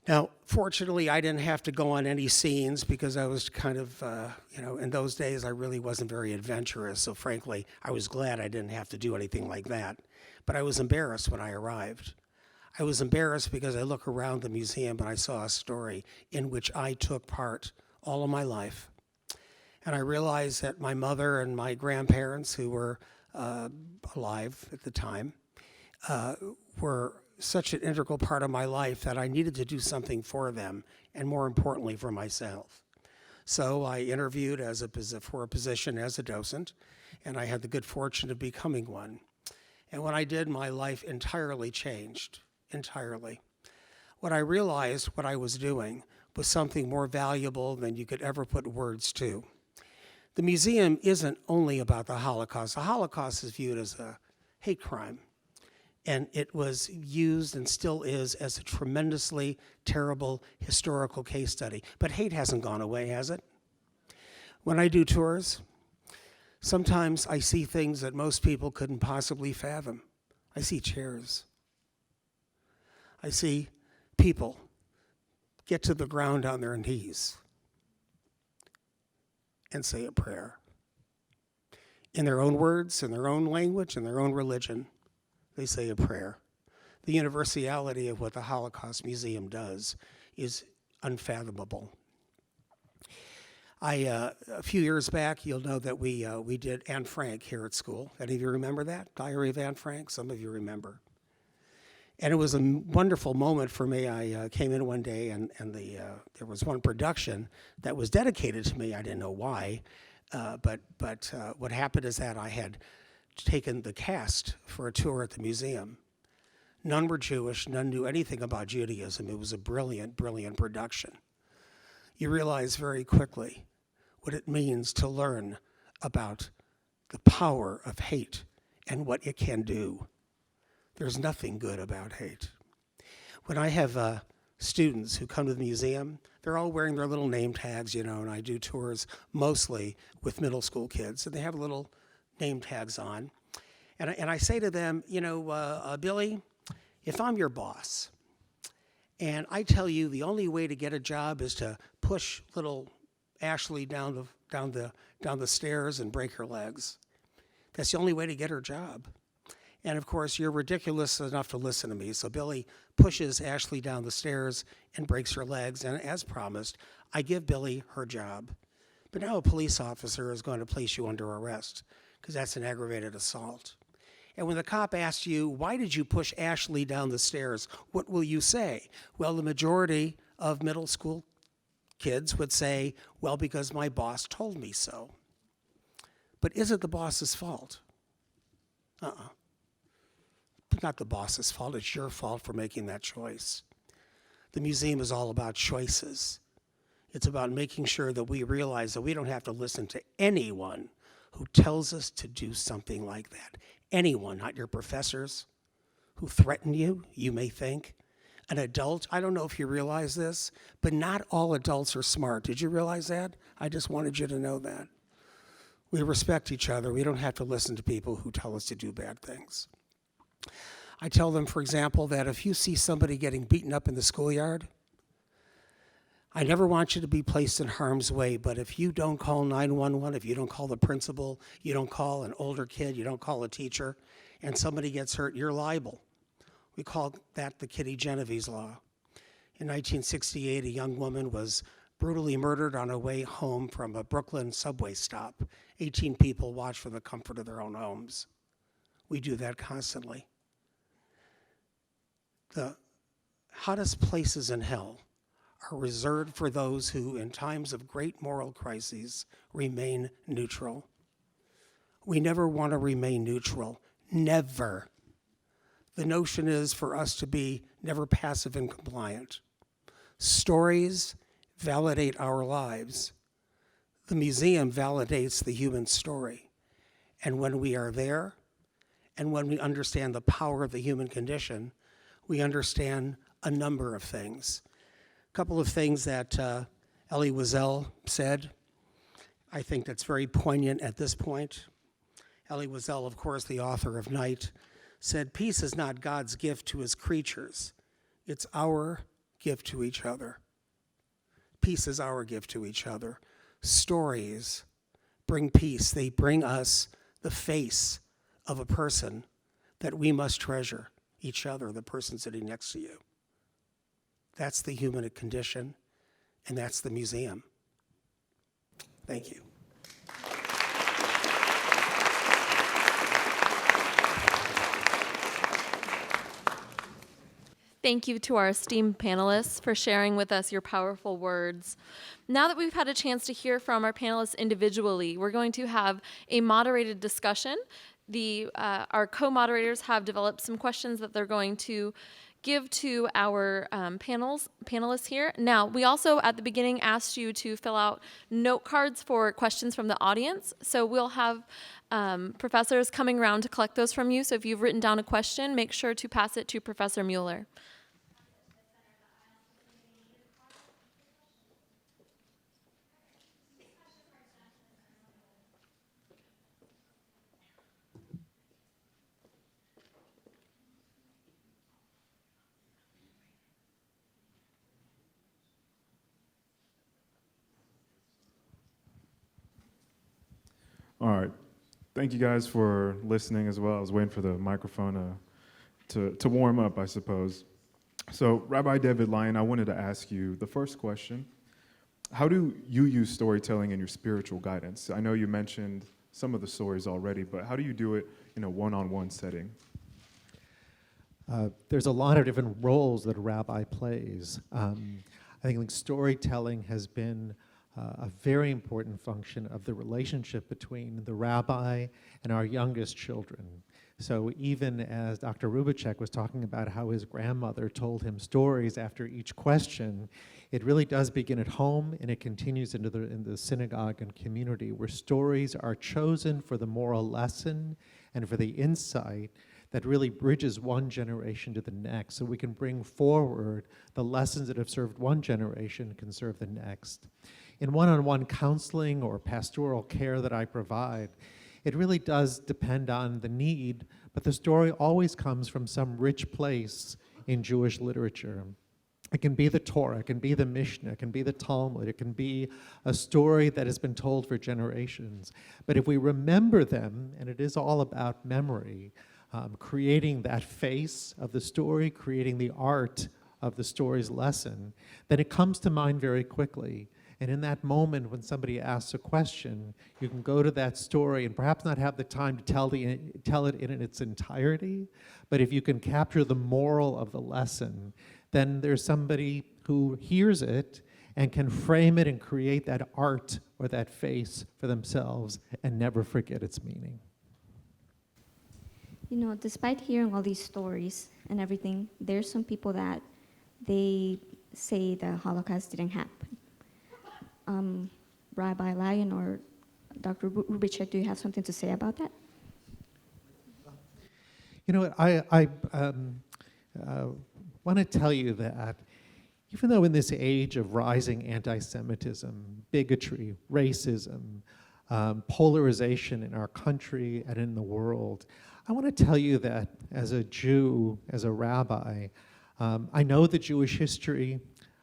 Now, fortunately, I didn't have to go on any scenes because I was kind of, in those days I really wasn't very adventurous, so frankly, I was glad I didn't have to do anything like that. But I was embarrassed when I arrived. I was embarrassed because I look around the museum and I saw a story in which I took part all of my life. And I realized that my mother and my grandparents, who were alive at the time, were such an integral part of my life that I needed to do something for them, and more importantly, for myself. So I interviewed for a position as a docent, and I had the good fortune of becoming one. And when I did, my life entirely changed, entirely. What I realized what I was doing was something more valuable than you could ever put words to. The museum isn't only about the Holocaust. The Holocaust is viewed as a hate crime. And it was used and still is as a tremendously terrible historical case study. But hate hasn't gone away, has it? When I do tours, sometimes I see things that most people couldn't possibly fathom. I see chairs. I see people get to the ground on their knees and say a prayer. In their own words, in their own language, in their own religion. They say a prayer. The universality of what the Holocaust Museum does is unfathomable. A few years back, you'll know that we did Anne Frank here at school. Any of you remember that? Diary of Anne Frank? Some of you remember. And it was a wonderful moment for me. I came in one day, and there was one production that was dedicated to me. I didn't know why, but what happened is that I had taken the cast for a tour at the museum. None were Jewish. None knew anything about Judaism. It was a brilliant, brilliant production. You realize very quickly what it means to learn about the power of hate and what it can do. There's nothing good about hate. When I have students who come to the museum, they're all wearing their little name tags, and I do tours mostly with middle school kids, and they have little name tags on. And I say to them, Billy, if I'm your boss, and I tell you the only way to get a job is to push little Ashley down the stairs and break her legs, that's the only way to get her job. And of course, you're ridiculous enough to listen to me. So Billy pushes Ashley down the stairs and breaks her legs. And as promised, I give Billy her job. But now a police officer is going to place you under arrest because that's an aggravated assault. And when the cop asks you, why did you push Ashley down the stairs? What will you say? Well, the majority of middle school kids would say, well, because my boss told me so. But is it the boss's fault? It's not the boss's fault. It's your fault for making that choice. The museum is all about choices. It's about making sure that we realize that we don't have to listen to anyone who tells us to do something like that. Anyone, not your professors who threaten you, you may think. An adult, I don't know if you realize this, but not all adults are smart. Did you realize that? I just wanted you to know that. We respect each other. We don't have to listen to people who tell us to do bad things. I tell them, for example, that if you see somebody getting beaten up in the schoolyard, I never want you to be placed in harm's way, but if you don't call 911, if you don't call the principal, you don't call an older kid, you don't call a teacher, and somebody gets hurt, you're liable. We call that the Kitty Genovese law. In 1968, a young woman was brutally murdered on her way home from a Brooklyn subway stop. 18 people watched from the comfort of their own homes. We do that constantly. The hottest places in hell are reserved for those who, in times of great moral crises, remain neutral. We never want to remain neutral. Never. The notion is for us to be never passive and compliant. Stories validate our lives. The museum validates the human story. And when we are there, and when we understand the power of the human condition, we understand a number of things. A couple of things that Elie Wiesel said, I think that's very poignant at this point. Elie Wiesel, of course, the author of Night, said, peace is not God's gift to his creatures. It's our gift to each other. Peace is our gift to each other. Stories bring peace. They bring us the face of a person that we must treasure, each other, the person sitting next to you. That's the human condition, and that's the museum. Thank you. Thank you to our esteemed panelists for sharing with us your powerful words. Now that we've had a chance to hear from our panelists individually, we're going to have a moderated discussion. Our co-moderators have developed some questions that they're going to give to our panelists here. Now, we also at the beginning asked you to fill out note cards for questions from the audience. So we'll have professors coming around to collect those from you. So if you've written down a question, make sure to pass it to Professor Mueller. All right. Thank you guys for listening as well. I was waiting for the microphone to warm up, I suppose. So, Rabbi David Lyon, I wanted to ask you the first question. How do you use storytelling in your spiritual guidance? I know you mentioned some of the stories already, but how do you do it in a one-on-one setting? there's a lot of different roles that a rabbi plays. I think like storytelling has been a very important function of the relationship between the rabbi and our youngest children. So even as Dr. Rubicek was talking about how his grandmother told him stories after each question, it really does begin at home, and it continues into the synagogue and community, where stories are chosen for the moral lesson and for the insight that really bridges one generation to the next, so we can bring forward the lessons that have served one generation can serve the next. In one-on-one counseling or pastoral care that I provide, it really does depend on the need, but the story always comes from some rich place in Jewish literature. It can be the Torah, it can be the Mishnah, it can be the Talmud, it can be a story that has been told for generations. But if we remember them, and it is all about memory, creating that face of the story, creating the art of the story's lesson, then it comes to mind very quickly. And in that moment when somebody asks a question, you can go to that story and perhaps not have the time to tell it in its entirety, but if you can capture the moral of the lesson, then there's somebody who hears it and can frame it and create that art or that face for themselves and never forget its meaning. You know, despite hearing all these stories and everything, there's some people that they say the Holocaust didn't happen. Rabbi Lyon or Dr. Rubicek, do you have something to say about that? You know, I want to tell you that even though in this age of rising anti-Semitism, bigotry, racism, polarization in our country and in the world, I want to tell you that as a Jew, as a rabbi, I know the Jewish history.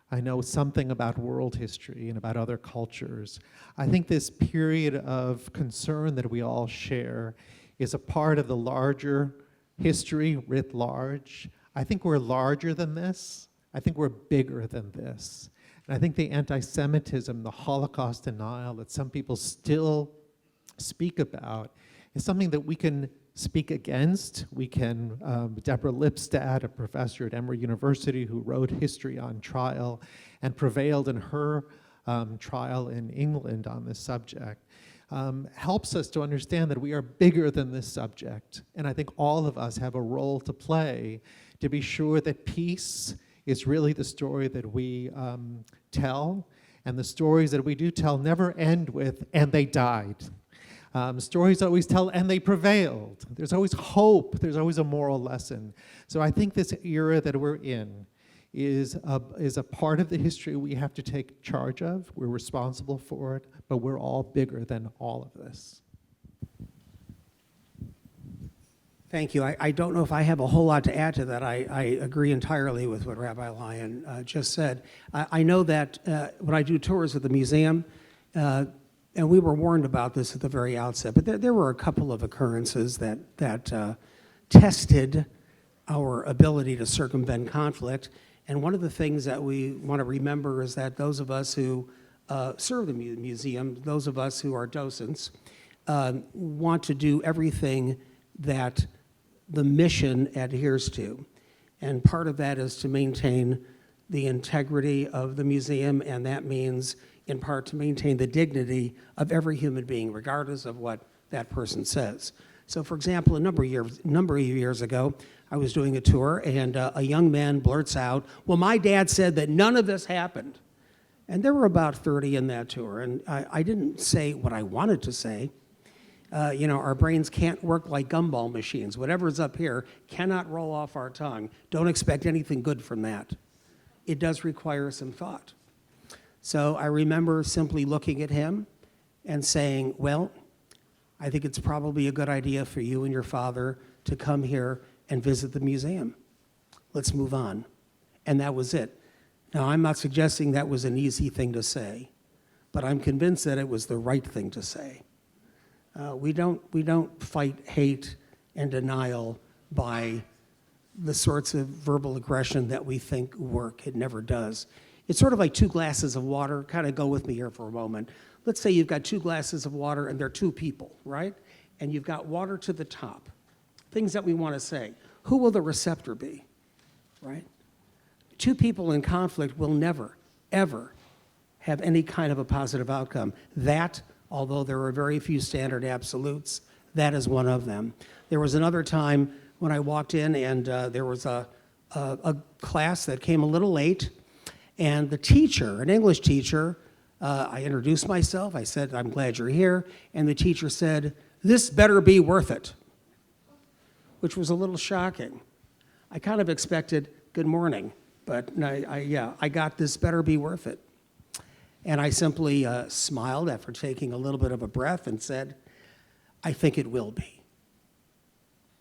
I know something about world history and about other cultures. I think this period of concern that we all share is a part of the larger history writ large. I think we're larger than this. I think we're bigger than this. And I think the anti-Semitism, the Holocaust denial that some people still speak about is something that we can speak against. We can, Deborah Lipstadt, a professor at Emory University who wrote History on Trial and prevailed in her trial in England on this subject, helps us to understand that we are bigger than this subject. And I think all of us have a role to play to be sure that peace is really the story that we tell, and the stories that we do tell never end with, and they died. Stories always tell, and they prevailed. There's always hope. There's always a moral lesson. So I think this era that we're in is a part of the history we have to take charge of. We're responsible for it, but we're all bigger than all of this. Thank you. I don't know if I have a whole lot to add to that. I agree entirely with what Rabbi Lyon just said. I know that when I do tours of the museum, and we were warned about this at the very outset, but there were a couple of occurrences that tested our ability to circumvent conflict. And one of the things that we want to remember is that those of us who serve the museum, those of us who are docents, want to do everything that the mission adheres to. And part of that is to maintain the integrity of the museum, and that means in part to maintain the dignity of every human being, regardless of what that person says. So for example, a number of years ago, I was doing a tour, and a young man blurts out, "Well, my dad said that none of this happened." And there were about 30 in that tour, and I didn't say what I wanted to say. Our brains can't work like gumball machines. Whatever's up here cannot roll off our tongue. Don't expect anything good from that. It does require some thought. So I remember simply looking at him and saying, "Well, I think it's probably a good idea for you and your father to come here and visit the museum. Let's move on." And that was it. Now, I'm not suggesting that was an easy thing to say, but I'm convinced that it was the right thing to say. We don't fight hate and denial by the sorts of verbal aggression that we think work. It never does. It's sort of like two glasses of water. Kind of go with me here for a moment. Let's say you've got two glasses of water and they're two people, right? And you've got water to the top. Things that we want to say. who will the receptor be, right? Two people in conflict will never, ever have any kind of a positive outcome. That, although there are very few standard absolutes, that is one of them. There was another time when I walked in and there was a class that came a little late, and the teacher, an English teacher, I introduced myself, I said, I'm glad you're here, and the teacher said, this better be worth it, which was a little shocking. I kind of expected good morning, but I got this better be worth it. And I simply smiled after taking a little bit of a breath and said, I think it will be.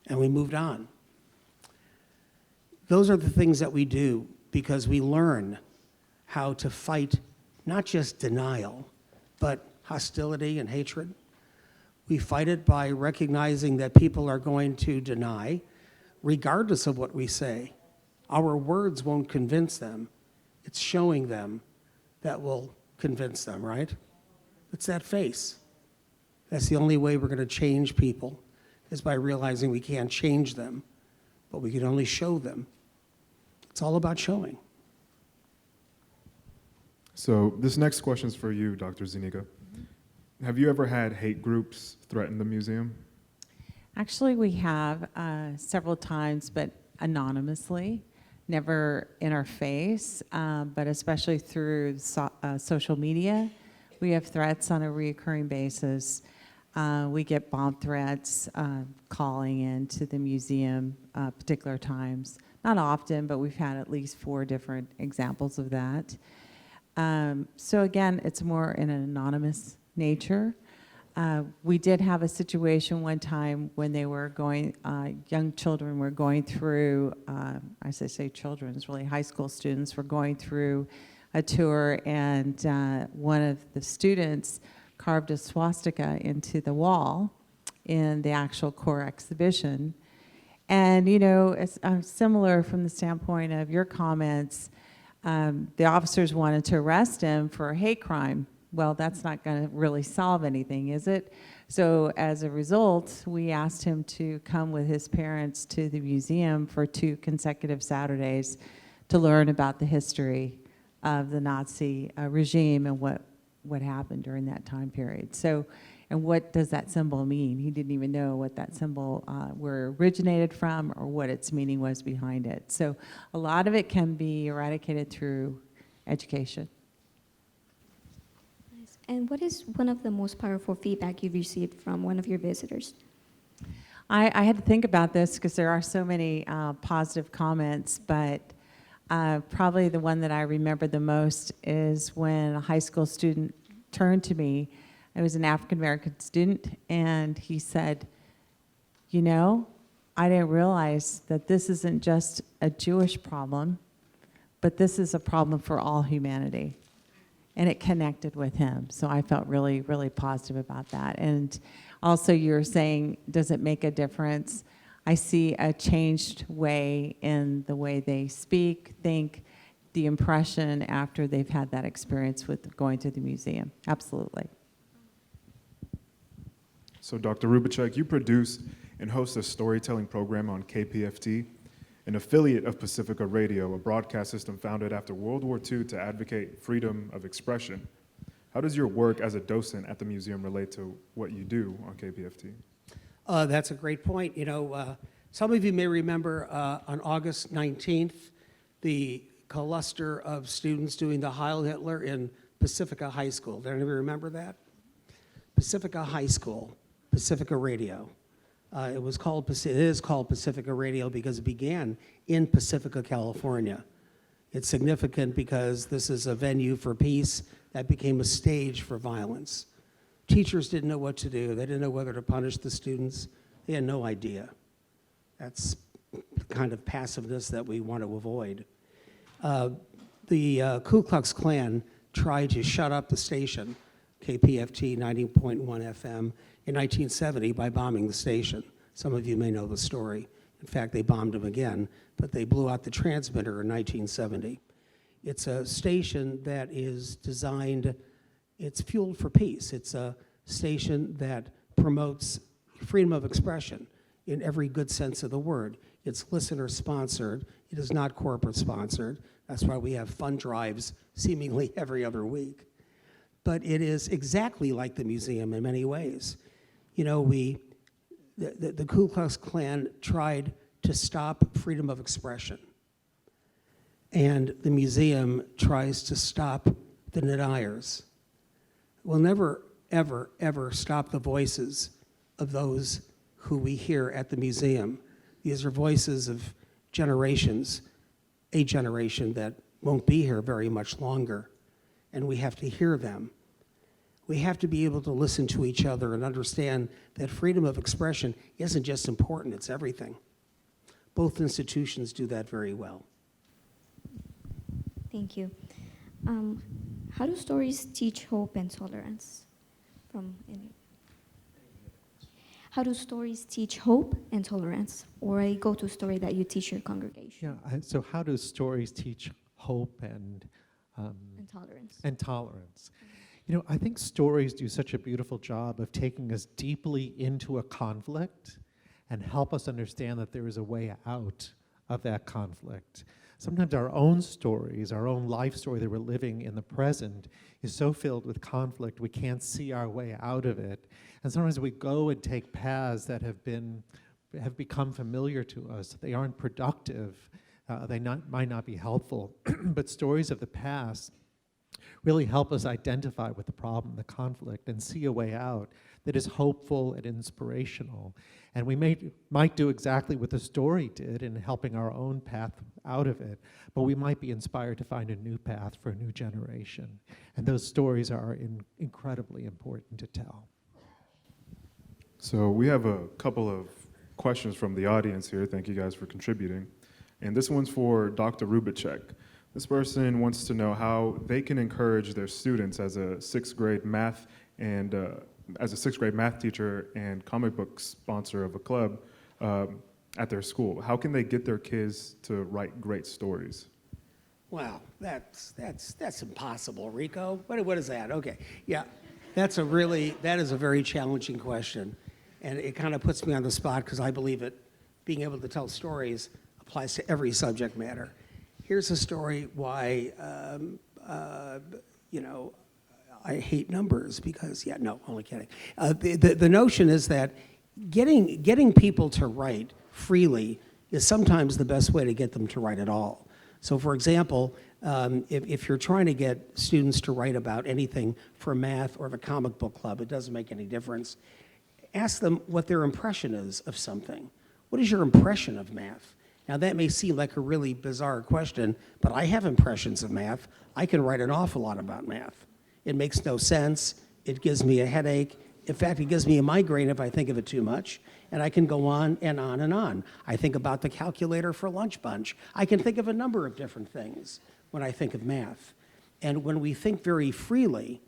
And we moved on. Those are the things that we do because we learn how to fight not just denial, but hostility and hatred. We fight it by recognizing that people are going to deny, regardless of what we say. Our words won't convince them. It's showing them that will convince them, right? It's that face. That's the only way we're going to change people, is by realizing we can't change them, but we can only show them. It's all about showing. So this next question is for you, Dr. Zuniga. Have you ever had hate groups threaten the museum? Actually, we have several times, but anonymously, never in our face, but especially through social media. We have threats on a recurring basis. We get bomb threats calling into the museum particular times. Not often, but we've had at least 4 different examples of that. So again, it's more in an anonymous nature. We did have a situation one time when they were going, young children were going through, I say children, it's really high school students, were going through a tour, and one of the students carved a swastika into the wall in the actual core exhibition. And you know, it's similar from the standpoint of your comments. The officers wanted to arrest him for a hate crime. Well, that's not going to really solve anything, is it? So as a result, we asked him to come with his parents to the museum for 2 consecutive Saturdays to learn about the history of the Nazi regime and what happened during that time period. So, and what does that symbol mean? He didn't even know what that symbol where it originated from or what its meaning was behind it. So a lot of it can be eradicated through education. Nice. And what is one of the most powerful feedback you've received from one of your visitors? I had to think about this because there are so many positive comments, but probably the one that I remember the most is when a high school student turned to me. I was an African-American student, and he said, you know, I didn't realize that this isn't just a Jewish problem, but this is a problem for all humanity. And it connected with him, so I felt really, really positive about that. And also you were saying, does it make a difference? I see a changed way in the way they speak, think, the impression after they've had that experience with going to the museum. Absolutely. So Dr. Rubicek, you produce and host a storytelling program on KPFT, an affiliate of Pacifica Radio, a broadcast system founded after World War II to advocate freedom of expression. How does your work as a docent at the museum relate to what you do on KPFT? That's a great point. You know, some of you may remember on August 19th, the cluster of students doing the Heil Hitler in Pacifica High School. Does anybody remember that? Pacifica High School, Pacifica Radio. It is called Pacifica Radio because it began in Pacifica, California. It's significant because this is a venue for peace that became a stage for violence. Teachers didn't know what to do. They didn't know whether to punish the students. They had no idea. That's the kind of passiveness that we want to avoid. The Ku Klux Klan tried to shut up the station, KPFT 90.1 FM, in 1970 by bombing the station. Some of you may know the story. In fact, they bombed them again, but they blew out the transmitter in 1970. It's a station that is designed, it's fueled for peace. It's a station that promotes freedom of expression in every good sense of the word. It's listener sponsored. It is not corporate sponsored. That's why we have fund drives seemingly every other week. But it is exactly like the museum in many ways. You know, the Ku Klux Klan tried to stop freedom of expression. And the museum tries to stop the deniers. We'll never, ever, ever stop the voices of those who we hear at the museum. These are voices of generations, a generation that won't be here very much longer, and we have to hear them. We have to be able to listen to each other and understand that freedom of expression isn't just important, it's everything. Both institutions do that very well. Thank you. How do stories teach hope and tolerance? How do stories teach hope and tolerance? Or a go-to story that you teach your congregation? Yeah, so how do stories teach hope and Tolerance. and tolerance? You know, I think stories do such a beautiful job of taking us deeply into a conflict and help us understand that there is a way out of that conflict. Sometimes our own stories, our own life story that we're living in the present is so filled with conflict we can't see our way out of it. And sometimes we go and take paths that have become familiar to us. They aren't productive. They might not be helpful. But stories of the past really help us identify with the problem, the conflict, and see a way out that is hopeful and inspirational. And we might do exactly what the story did in helping our own path out of it, but we might be inspired to find a new path for a new generation. And those stories are incredibly important to tell. So we have a couple of questions from the audience here. Thank you guys for contributing. And this one's for Dr. Rubicek. This person wants to know how they can encourage their students as a sixth grade math teacher and comic book sponsor of a club at their school. How can they get their kids to write great stories? Wow, that's impossible, Rico. What is that? Okay, yeah, that is a very challenging question, and it kind of puts me on the spot because I believe that being able to tell stories applies to every subject matter. Here's a story why I hate numbers because only kidding. The notion is that getting people to write freely is sometimes the best way to get them to write at all. So for example, if you're trying to get students to write about anything for math or the comic book club, it doesn't make any difference. Ask them what their impression is of something. What is your impression of math? Now that may seem like a really bizarre question, but I have impressions of math. I can write an awful lot about math. It makes no sense. It gives me a headache. In fact, it gives me a migraine if I think of it too much. And I can go on and on and on. I think about the calculator for lunch bunch. I can think of a number of different things when I think of math. And when we think very freely,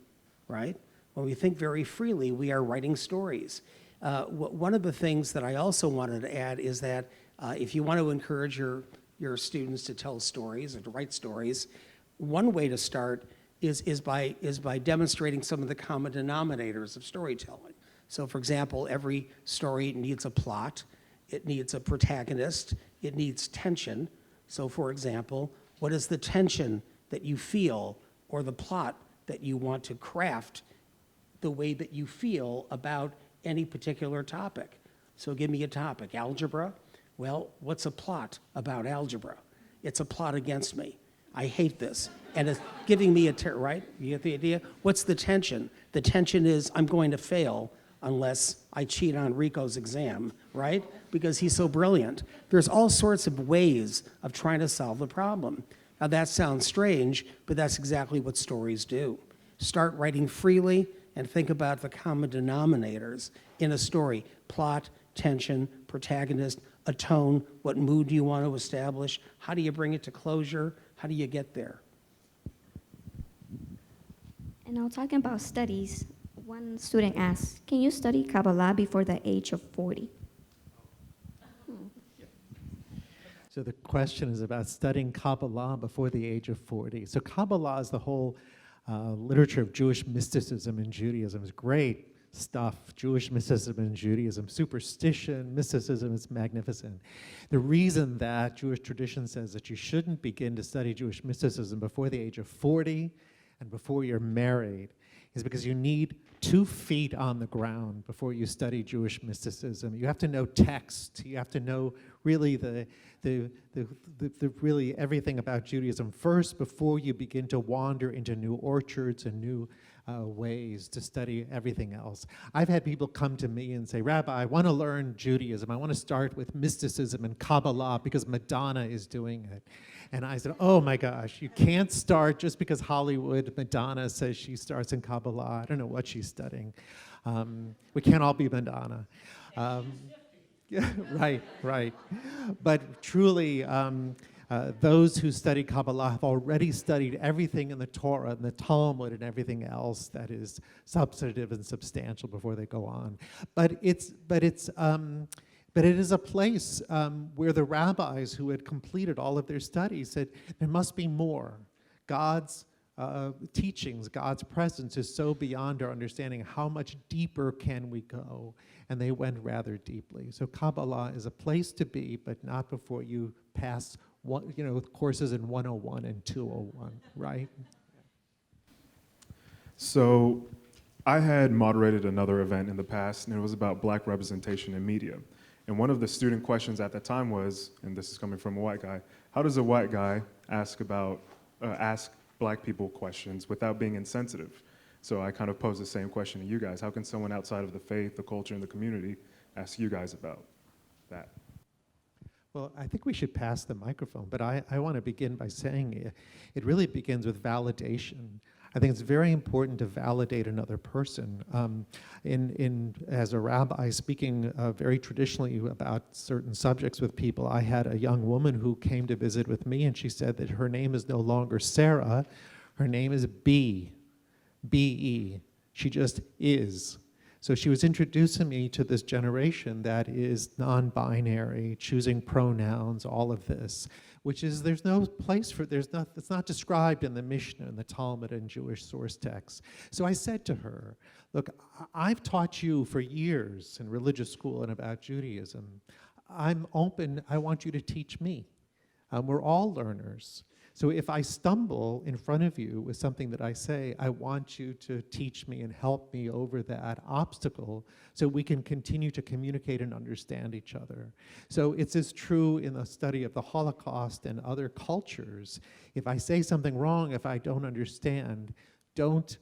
right? When we think very freely, we are writing stories. One of the things that I also wanted to add is that if you want to encourage your students to tell stories or to write stories, one way to start is by demonstrating some of the common denominators of storytelling. So for example, every story needs a plot, it needs a protagonist, it needs tension. So for example, what is the tension that you feel or the plot that you want to craft the way that you feel about any particular topic? So give me a topic, algebra. Well, what's a plot about algebra? It's a plot against me. I hate this. And it's giving me right? You get the idea? What's the tension? The tension is I'm going to fail unless I cheat on Rico's exam, right? Because he's so brilliant. There's all sorts of ways of trying to solve the problem. Now that sounds strange, but that's exactly what stories do. Start writing freely and think about the common denominators in a story. Plot, tension, protagonist, a tone, what mood do you want to establish? How do you bring it to closure? How do you get there? And now talking about studies, one student asked, can you study Kabbalah before the age of 40? So the question is about studying Kabbalah before the age of 40. So Kabbalah is the whole literature of Jewish mysticism and Judaism. It's great stuff. Jewish mysticism and Judaism, superstition, mysticism is magnificent. The reason that Jewish tradition says that you shouldn't begin to study Jewish mysticism before the age of 40 and before you're married is because you need 2 feet on the ground before you study Jewish mysticism. You have to know text. You have to know really the really everything about Judaism first before you begin to wander into new orchards and new ways to study everything else. I've had people come to me and say, Rabbi, I want to learn Judaism. I want to start with mysticism and Kabbalah because Madonna is doing it. And I said, oh my gosh, you can't start just because Hollywood Madonna says she starts in Kabbalah. I don't know what she's studying. We can't all be Madonna. Yeah, right. But truly, those who study Kabbalah have already studied everything in the Torah and the Talmud and everything else that is substantive and substantial before they go on. But it is a place where the rabbis who had completed all of their studies said there must be more. God's teachings, God's presence is so beyond our understanding. How much deeper can we go? And they went rather deeply. So Kabbalah is a place to be, but not before you pass courses in 101 and 201, right? So I had moderated another event in the past, and it was about Black representation in media. And one of the student questions at the time was, and this is coming from a white guy, how does a white guy ask Black people questions without being insensitive? So I kind of posed the same question to you guys. How can someone outside of the faith, the culture, and the community ask you guys about that? Well, I think we should pass the microphone, but I want to begin by saying it really begins with validation. I think it's very important to validate another person. As a rabbi speaking very traditionally about certain subjects with people, I had a young woman who came to visit with me, and she said that her name is no longer Sarah, her name is B-E. She just is. So she was introducing me to this generation that is non-binary, choosing pronouns, all of this, which is, there's no place for, it's not described in the Mishnah and the Talmud and Jewish source texts. So I said to her, look, I've taught you for years in religious school and about Judaism. I'm open, I want you to teach me. We're all learners. So if I stumble in front of you with something that I say, I want you to teach me and help me over that obstacle so we can continue to communicate and understand each other. So it's as true in the study of the Holocaust and other cultures. If I say something wrong, if I don't understand, don't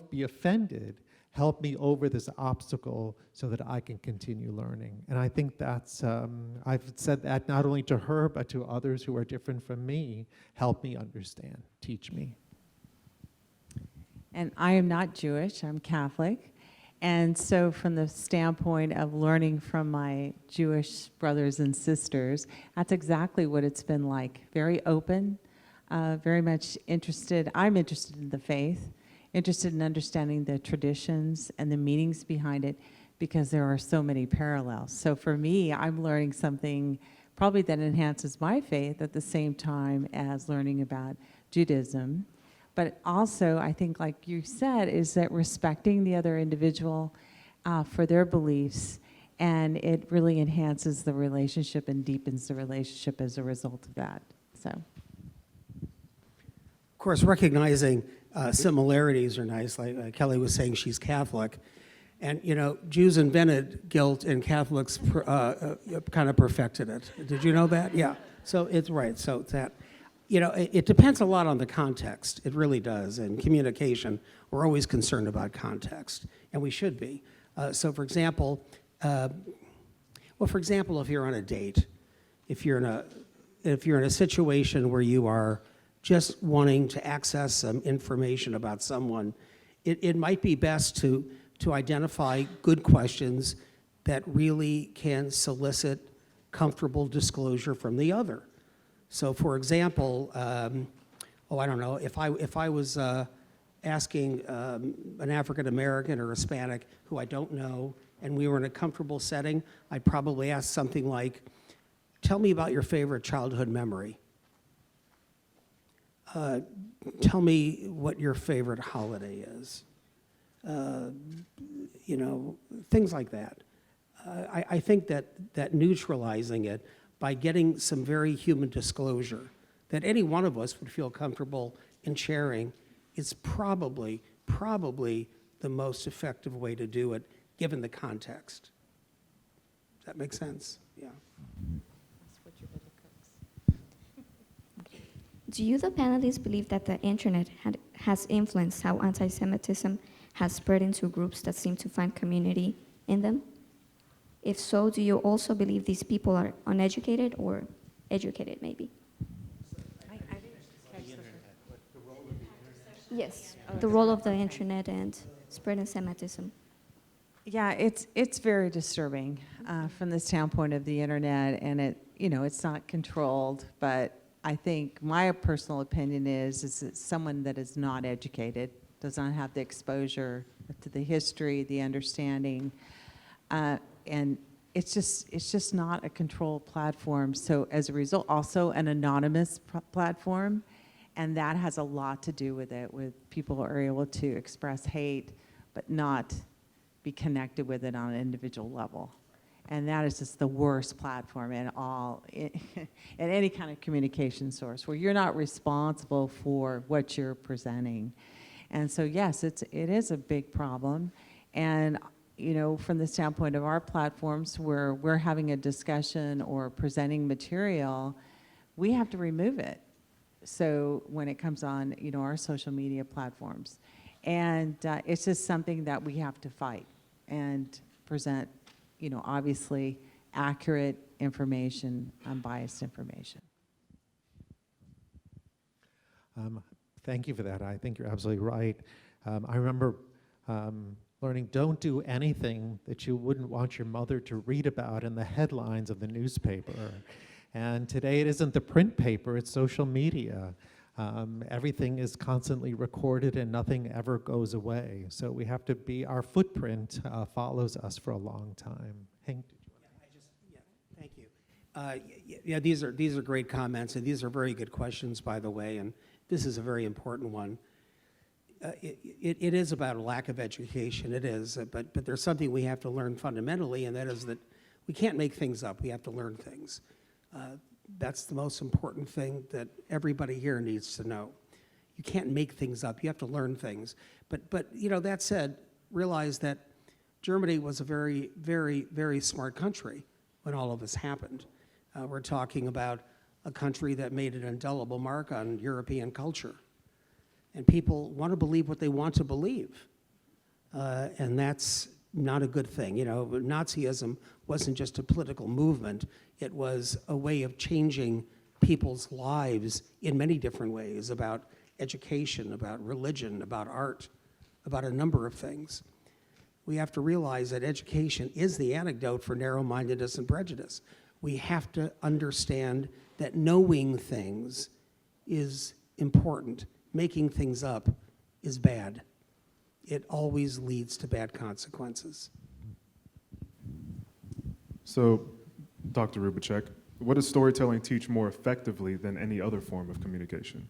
be offended. Help me over this obstacle so that I can continue learning. And I think that's, I've said that not only to her, but to others who are different from me. Help me understand, teach me. And I am not Jewish, I'm Catholic. And so from the standpoint of learning from my Jewish brothers and sisters, that's exactly what it's been like. Very open, very much interested. I'm interested in the faith, interested in understanding the traditions and the meanings behind it, because there are so many parallels. So for me, I'm learning something probably that enhances my faith at the same time as learning about Judaism. But also, I think, like you said, is that respecting the other individual for their beliefs, and it really enhances the relationship and deepens the relationship as a result of that. So, Of course, recognizing similarities are nice. Like Kelly was saying, she's Catholic. And, you know, Jews invented guilt and Catholics kind of perfected it. Did you know that? Yeah. So it's right. So that, you know, it depends a lot on the context. It really does. In communication, we're always concerned about context, and we should be. So, for example, if you're on a date, if you're in a situation where you are just wanting to access some information about someone, it might be best to identify good questions that really can solicit comfortable disclosure from the other. So, for example, I don't know, if I was asking an African American or Hispanic who I don't know, and we were in a comfortable setting, I'd probably ask something like, "Tell me about your favorite childhood memory. Tell me what your favorite holiday is. things like that. I think that neutralizing it by getting some very human disclosure that any one of us would feel comfortable in sharing is probably the most effective way to do it, given the context. Does that make sense? Yeah. Do you, the panelists, believe that the internet has influenced how anti-Semitism has spread into groups that seem to find community in them? If so, do you also believe these people are uneducated or educated, maybe? Yes, the role of the internet and spreading Semitism. Yeah, it's very disturbing from the standpoint of the internet, and it's not controlled. But I think my personal opinion is that someone that is not educated, does not have the exposure to the history, the understanding, and it's just not a controlled platform. So as a result, also an anonymous platform. And that has a lot to do with it, with people who are able to express hate, but not be connected with it on an individual level. And that is just the worst platform in any kind of communication source, where you're not responsible for what you're presenting. And so yes, it is a big problem. And from the standpoint of our platforms, where we're having a discussion or presenting material, we have to remove it. So when it comes on, our social media platforms. And it's just something that we have to fight and present, obviously accurate information, unbiased information. Thank you for that. I think you're absolutely right. I remember learning, don't do anything that you wouldn't want your mother to read about in the headlines of the newspaper. And today it isn't the print paper, it's social media. Everything is constantly recorded and nothing ever goes away. So we have to our footprint follows us for a long time. Hank, did you want to? Thank you. These are great comments, and these are very good questions, by the way, and this is a very important one. It is about a lack of education, it is, but there's something we have to learn fundamentally, and that is that we can't make things up, we have to learn things. That's the most important thing that everybody here needs to know. You can't make things up, you have to learn things. But that said, realize that Germany was a very, very, very smart country when all of this happened. We're talking about a country that made an indelible mark on European culture. And people want to believe what they want to believe. And that's not a good thing. Nazism wasn't just a political movement, it was a way of changing people's lives in many different ways, about education, about religion, about art, about a number of things. We have to realize that education is the antidote for narrow-mindedness and prejudice. We have to understand that knowing things is important. Making things up is bad. It always leads to bad consequences. So, Dr. Rubicek, what does storytelling teach more effectively than any other form of communication?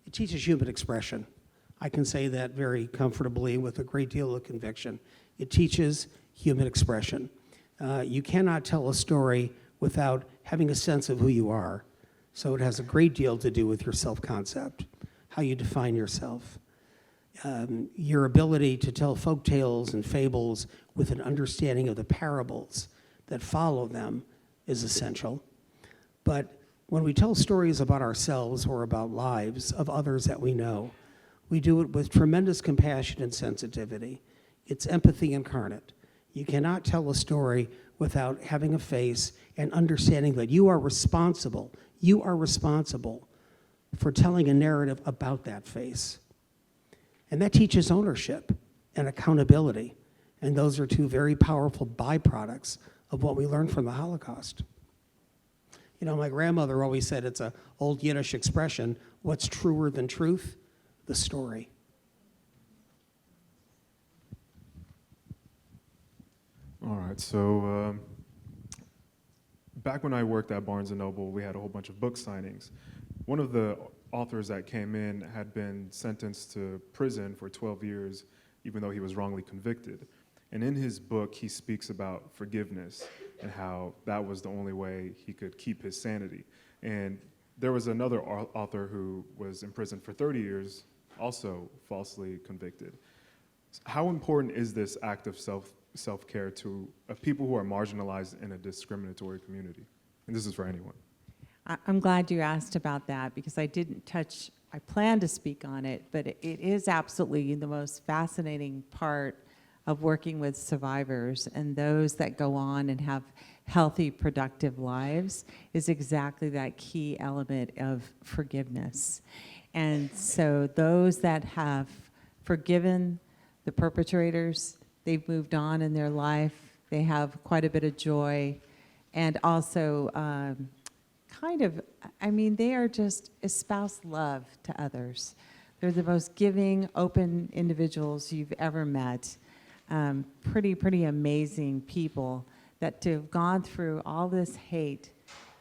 It teaches human expression. I can say that very comfortably with a great deal of conviction. It teaches human expression. You cannot tell a story without having a sense of who you are. So it has a great deal to do with your self-concept, how you define yourself. Your ability to tell folk tales and fables with an understanding of the parables that follow them is essential. But when we tell stories about ourselves or about lives of others that we know, we do it with tremendous compassion and sensitivity. It's empathy incarnate. You cannot tell a story without having a face and understanding that you are responsible. You are responsible for telling a narrative about that face. And that teaches ownership and accountability. And those are two very powerful byproducts of what we learned from the Holocaust. My grandmother always said, it's an old Yiddish expression, what's truer than truth? The story. All right, so back when I worked at Barnes & Noble, we had a whole bunch of book signings. One of the authors that came in had been sentenced to prison for 12 years, even though he was wrongly convicted. And in his book, he speaks about forgiveness and how that was the only way he could keep his sanity. And there was another author who was imprisoned for 30 years, also falsely convicted. How important is this act of self-care to people who are marginalized in a discriminatory community? And this is for anyone. I'm glad you asked about that, because I plan to speak on it, but it is absolutely the most fascinating part of working with survivors and those that go on and have healthy, productive lives, is exactly that key element of forgiveness. And so those that have forgiven the perpetrators, they've moved on in their life, they have quite a bit of joy, and also they are just espouse love to others. They're the most giving, open individuals you've ever met. Pretty amazing people that to have gone through all this hate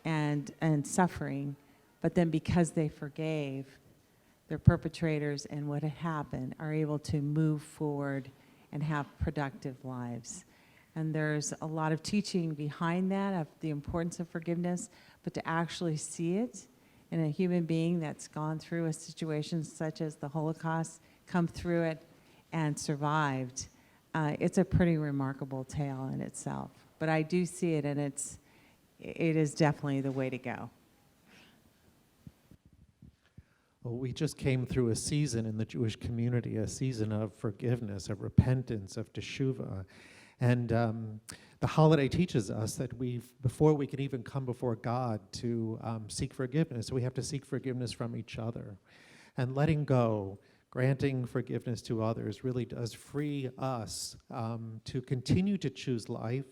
and suffering, but then because they forgave their perpetrators and what had happened, are able to move forward and have productive lives. And there's a lot of teaching behind that of the importance of forgiveness, but to actually see it in a human being that's gone through a situation such as the Holocaust, come through it and survived, it's a pretty remarkable tale in itself. But I do see it, and it is definitely the way to go. Well, we just came through a season in the Jewish community, a season of forgiveness, of repentance, of teshuvah. And the holiday teaches us that before we can even come before God to seek forgiveness, we have to seek forgiveness from each other. And letting go, granting forgiveness to others really does free us to continue to choose life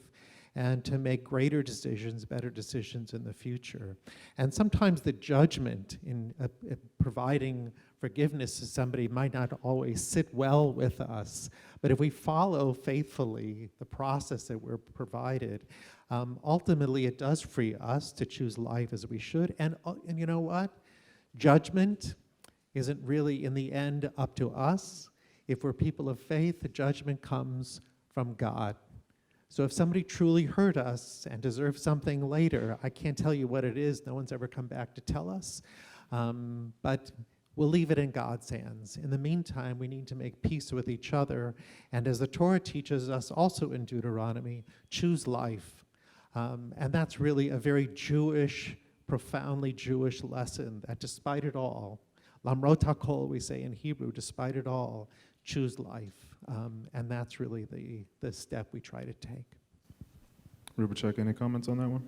and to make greater decisions, better decisions in the future. And sometimes the judgment in providing forgiveness to somebody might not always sit well with us, but if we follow faithfully the process that we're provided, ultimately it does free us to choose life as we should. And you know what? Judgment isn't really in the end up to us. If we're people of faith, the judgment comes from God. So if somebody truly hurt us and deserves something later, I can't tell you what it is. No one's ever come back to tell us. But we'll leave it in God's hands. In the meantime, we need to make peace with each other. And as the Torah teaches us also in Deuteronomy, choose life. And that's really a very Jewish, profoundly Jewish lesson, that despite it all, Lamrot HaKol, we say in Hebrew, despite it all, choose life. And that's really the step we try to take. Rubacek, any comments on that one?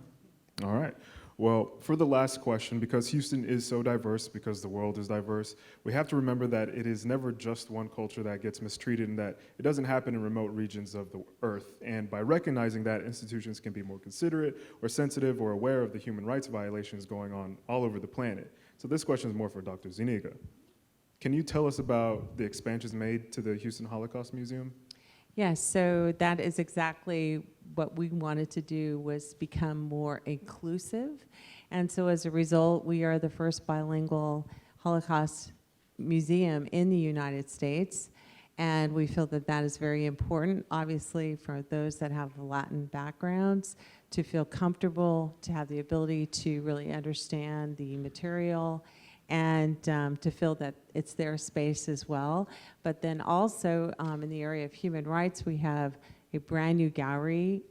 All right. Well, for the last question, because Houston is so diverse, because the world is diverse, we have to remember that it is never just one culture that gets mistreated, and that it doesn't happen in remote regions of the earth. And by recognizing that, institutions can be more considerate or sensitive or aware of the human rights violations going on all over the planet. So this question is more for Dr. Zuniga. Can you tell us about the expansions made to the Houston Holocaust Museum? Yes, so that is exactly what we wanted to do, was become more inclusive. And so as a result, we are the first bilingual Holocaust museum in the United States. And we feel that that is very important, obviously, for those that have Latin backgrounds, to feel comfortable, to have the ability to really understand the material, and to feel that it's their space as well. But then also in the area of human rights, we have a brand new gallery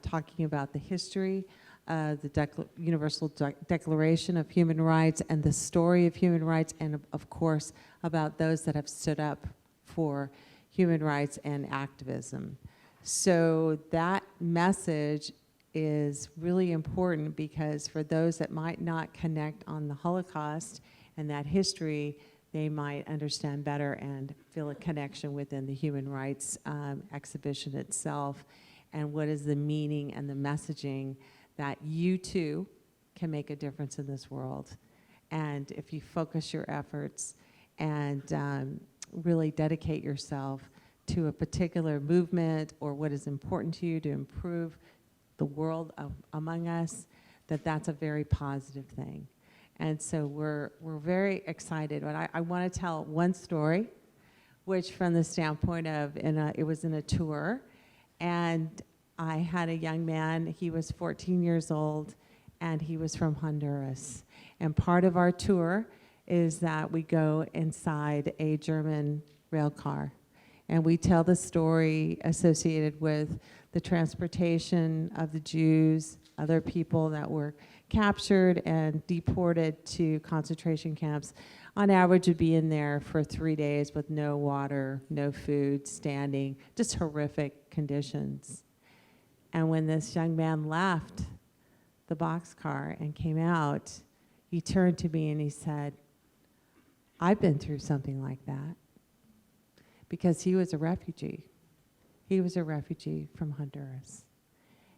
talking about the history, the Universal Declaration of Human Rights, and the story of human rights, and of course about those that have stood up for human rights and activism. So that message is really important, because for those that might not connect on the Holocaust and that history, they might understand better and feel a connection within the human rights exhibition itself, and what is the meaning and the messaging that you too can make a difference in this world. And if you focus your efforts and really dedicate yourself to a particular movement or what is important to you to improve the world among us, that's a very positive thing. And so we're very excited. But I want to tell one story, which from the standpoint of, it was in a tour, And I had a young man, he was 14 years old, and he was from Honduras. And part of our tour is that we go inside a German rail car. And we tell the story associated with the transportation of the Jews, other people that were captured and deported to concentration camps. On average, would be in there for 3 days with no water, no food, standing, just horrific conditions. And when this young man left the boxcar and came out, he turned to me and he said, "I've been through something like that." Because he was a refugee. He was a refugee from Honduras.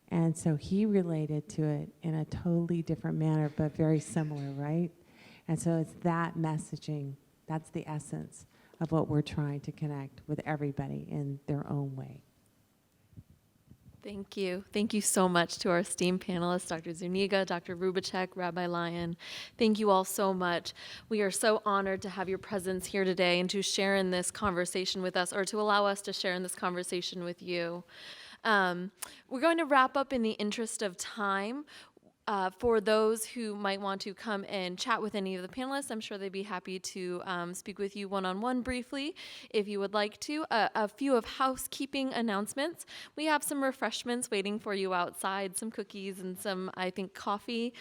And so he related to it in a totally different manner, but very similar, right? And so it's that messaging, that's the essence of what we're trying to connect with everybody in their own way. Thank you. Thank you so much to our esteemed panelists, Dr. Zuniga, Dr. Rubacek, Rabbi Lyon. Thank you all so much. We are so honored to have your presence here today and to share in this conversation with us, or to allow us to share in this conversation with you. We're going to wrap up in the interest of time. For those who might want to come and chat with any of the panelists, I'm sure they'd be happy to speak with you one-on-one briefly if you would like to. A few of housekeeping announcements. We have some refreshments waiting for you outside, some cookies and some, I think, coffee.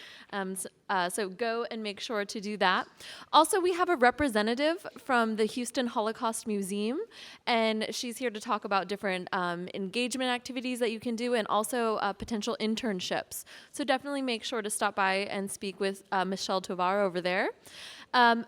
So go and make sure to do that. Also, we have a representative from the Houston Holocaust Museum, and she's here to talk about different engagement activities that you can do, and also potential internships. So definitely make sure to stop by and speak with Michelle Tovar over there.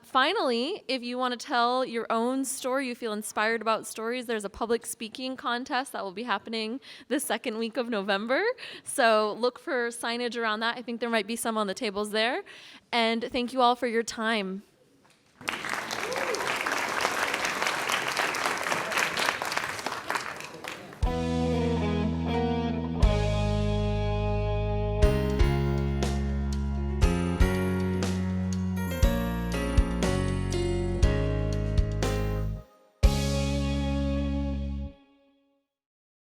Finally, if you want to tell your own story, you feel inspired about stories, there's a public speaking contest that will be happening the second week of November. So look for signage around that. I think there might be some on the tables there. And thank you all for your time.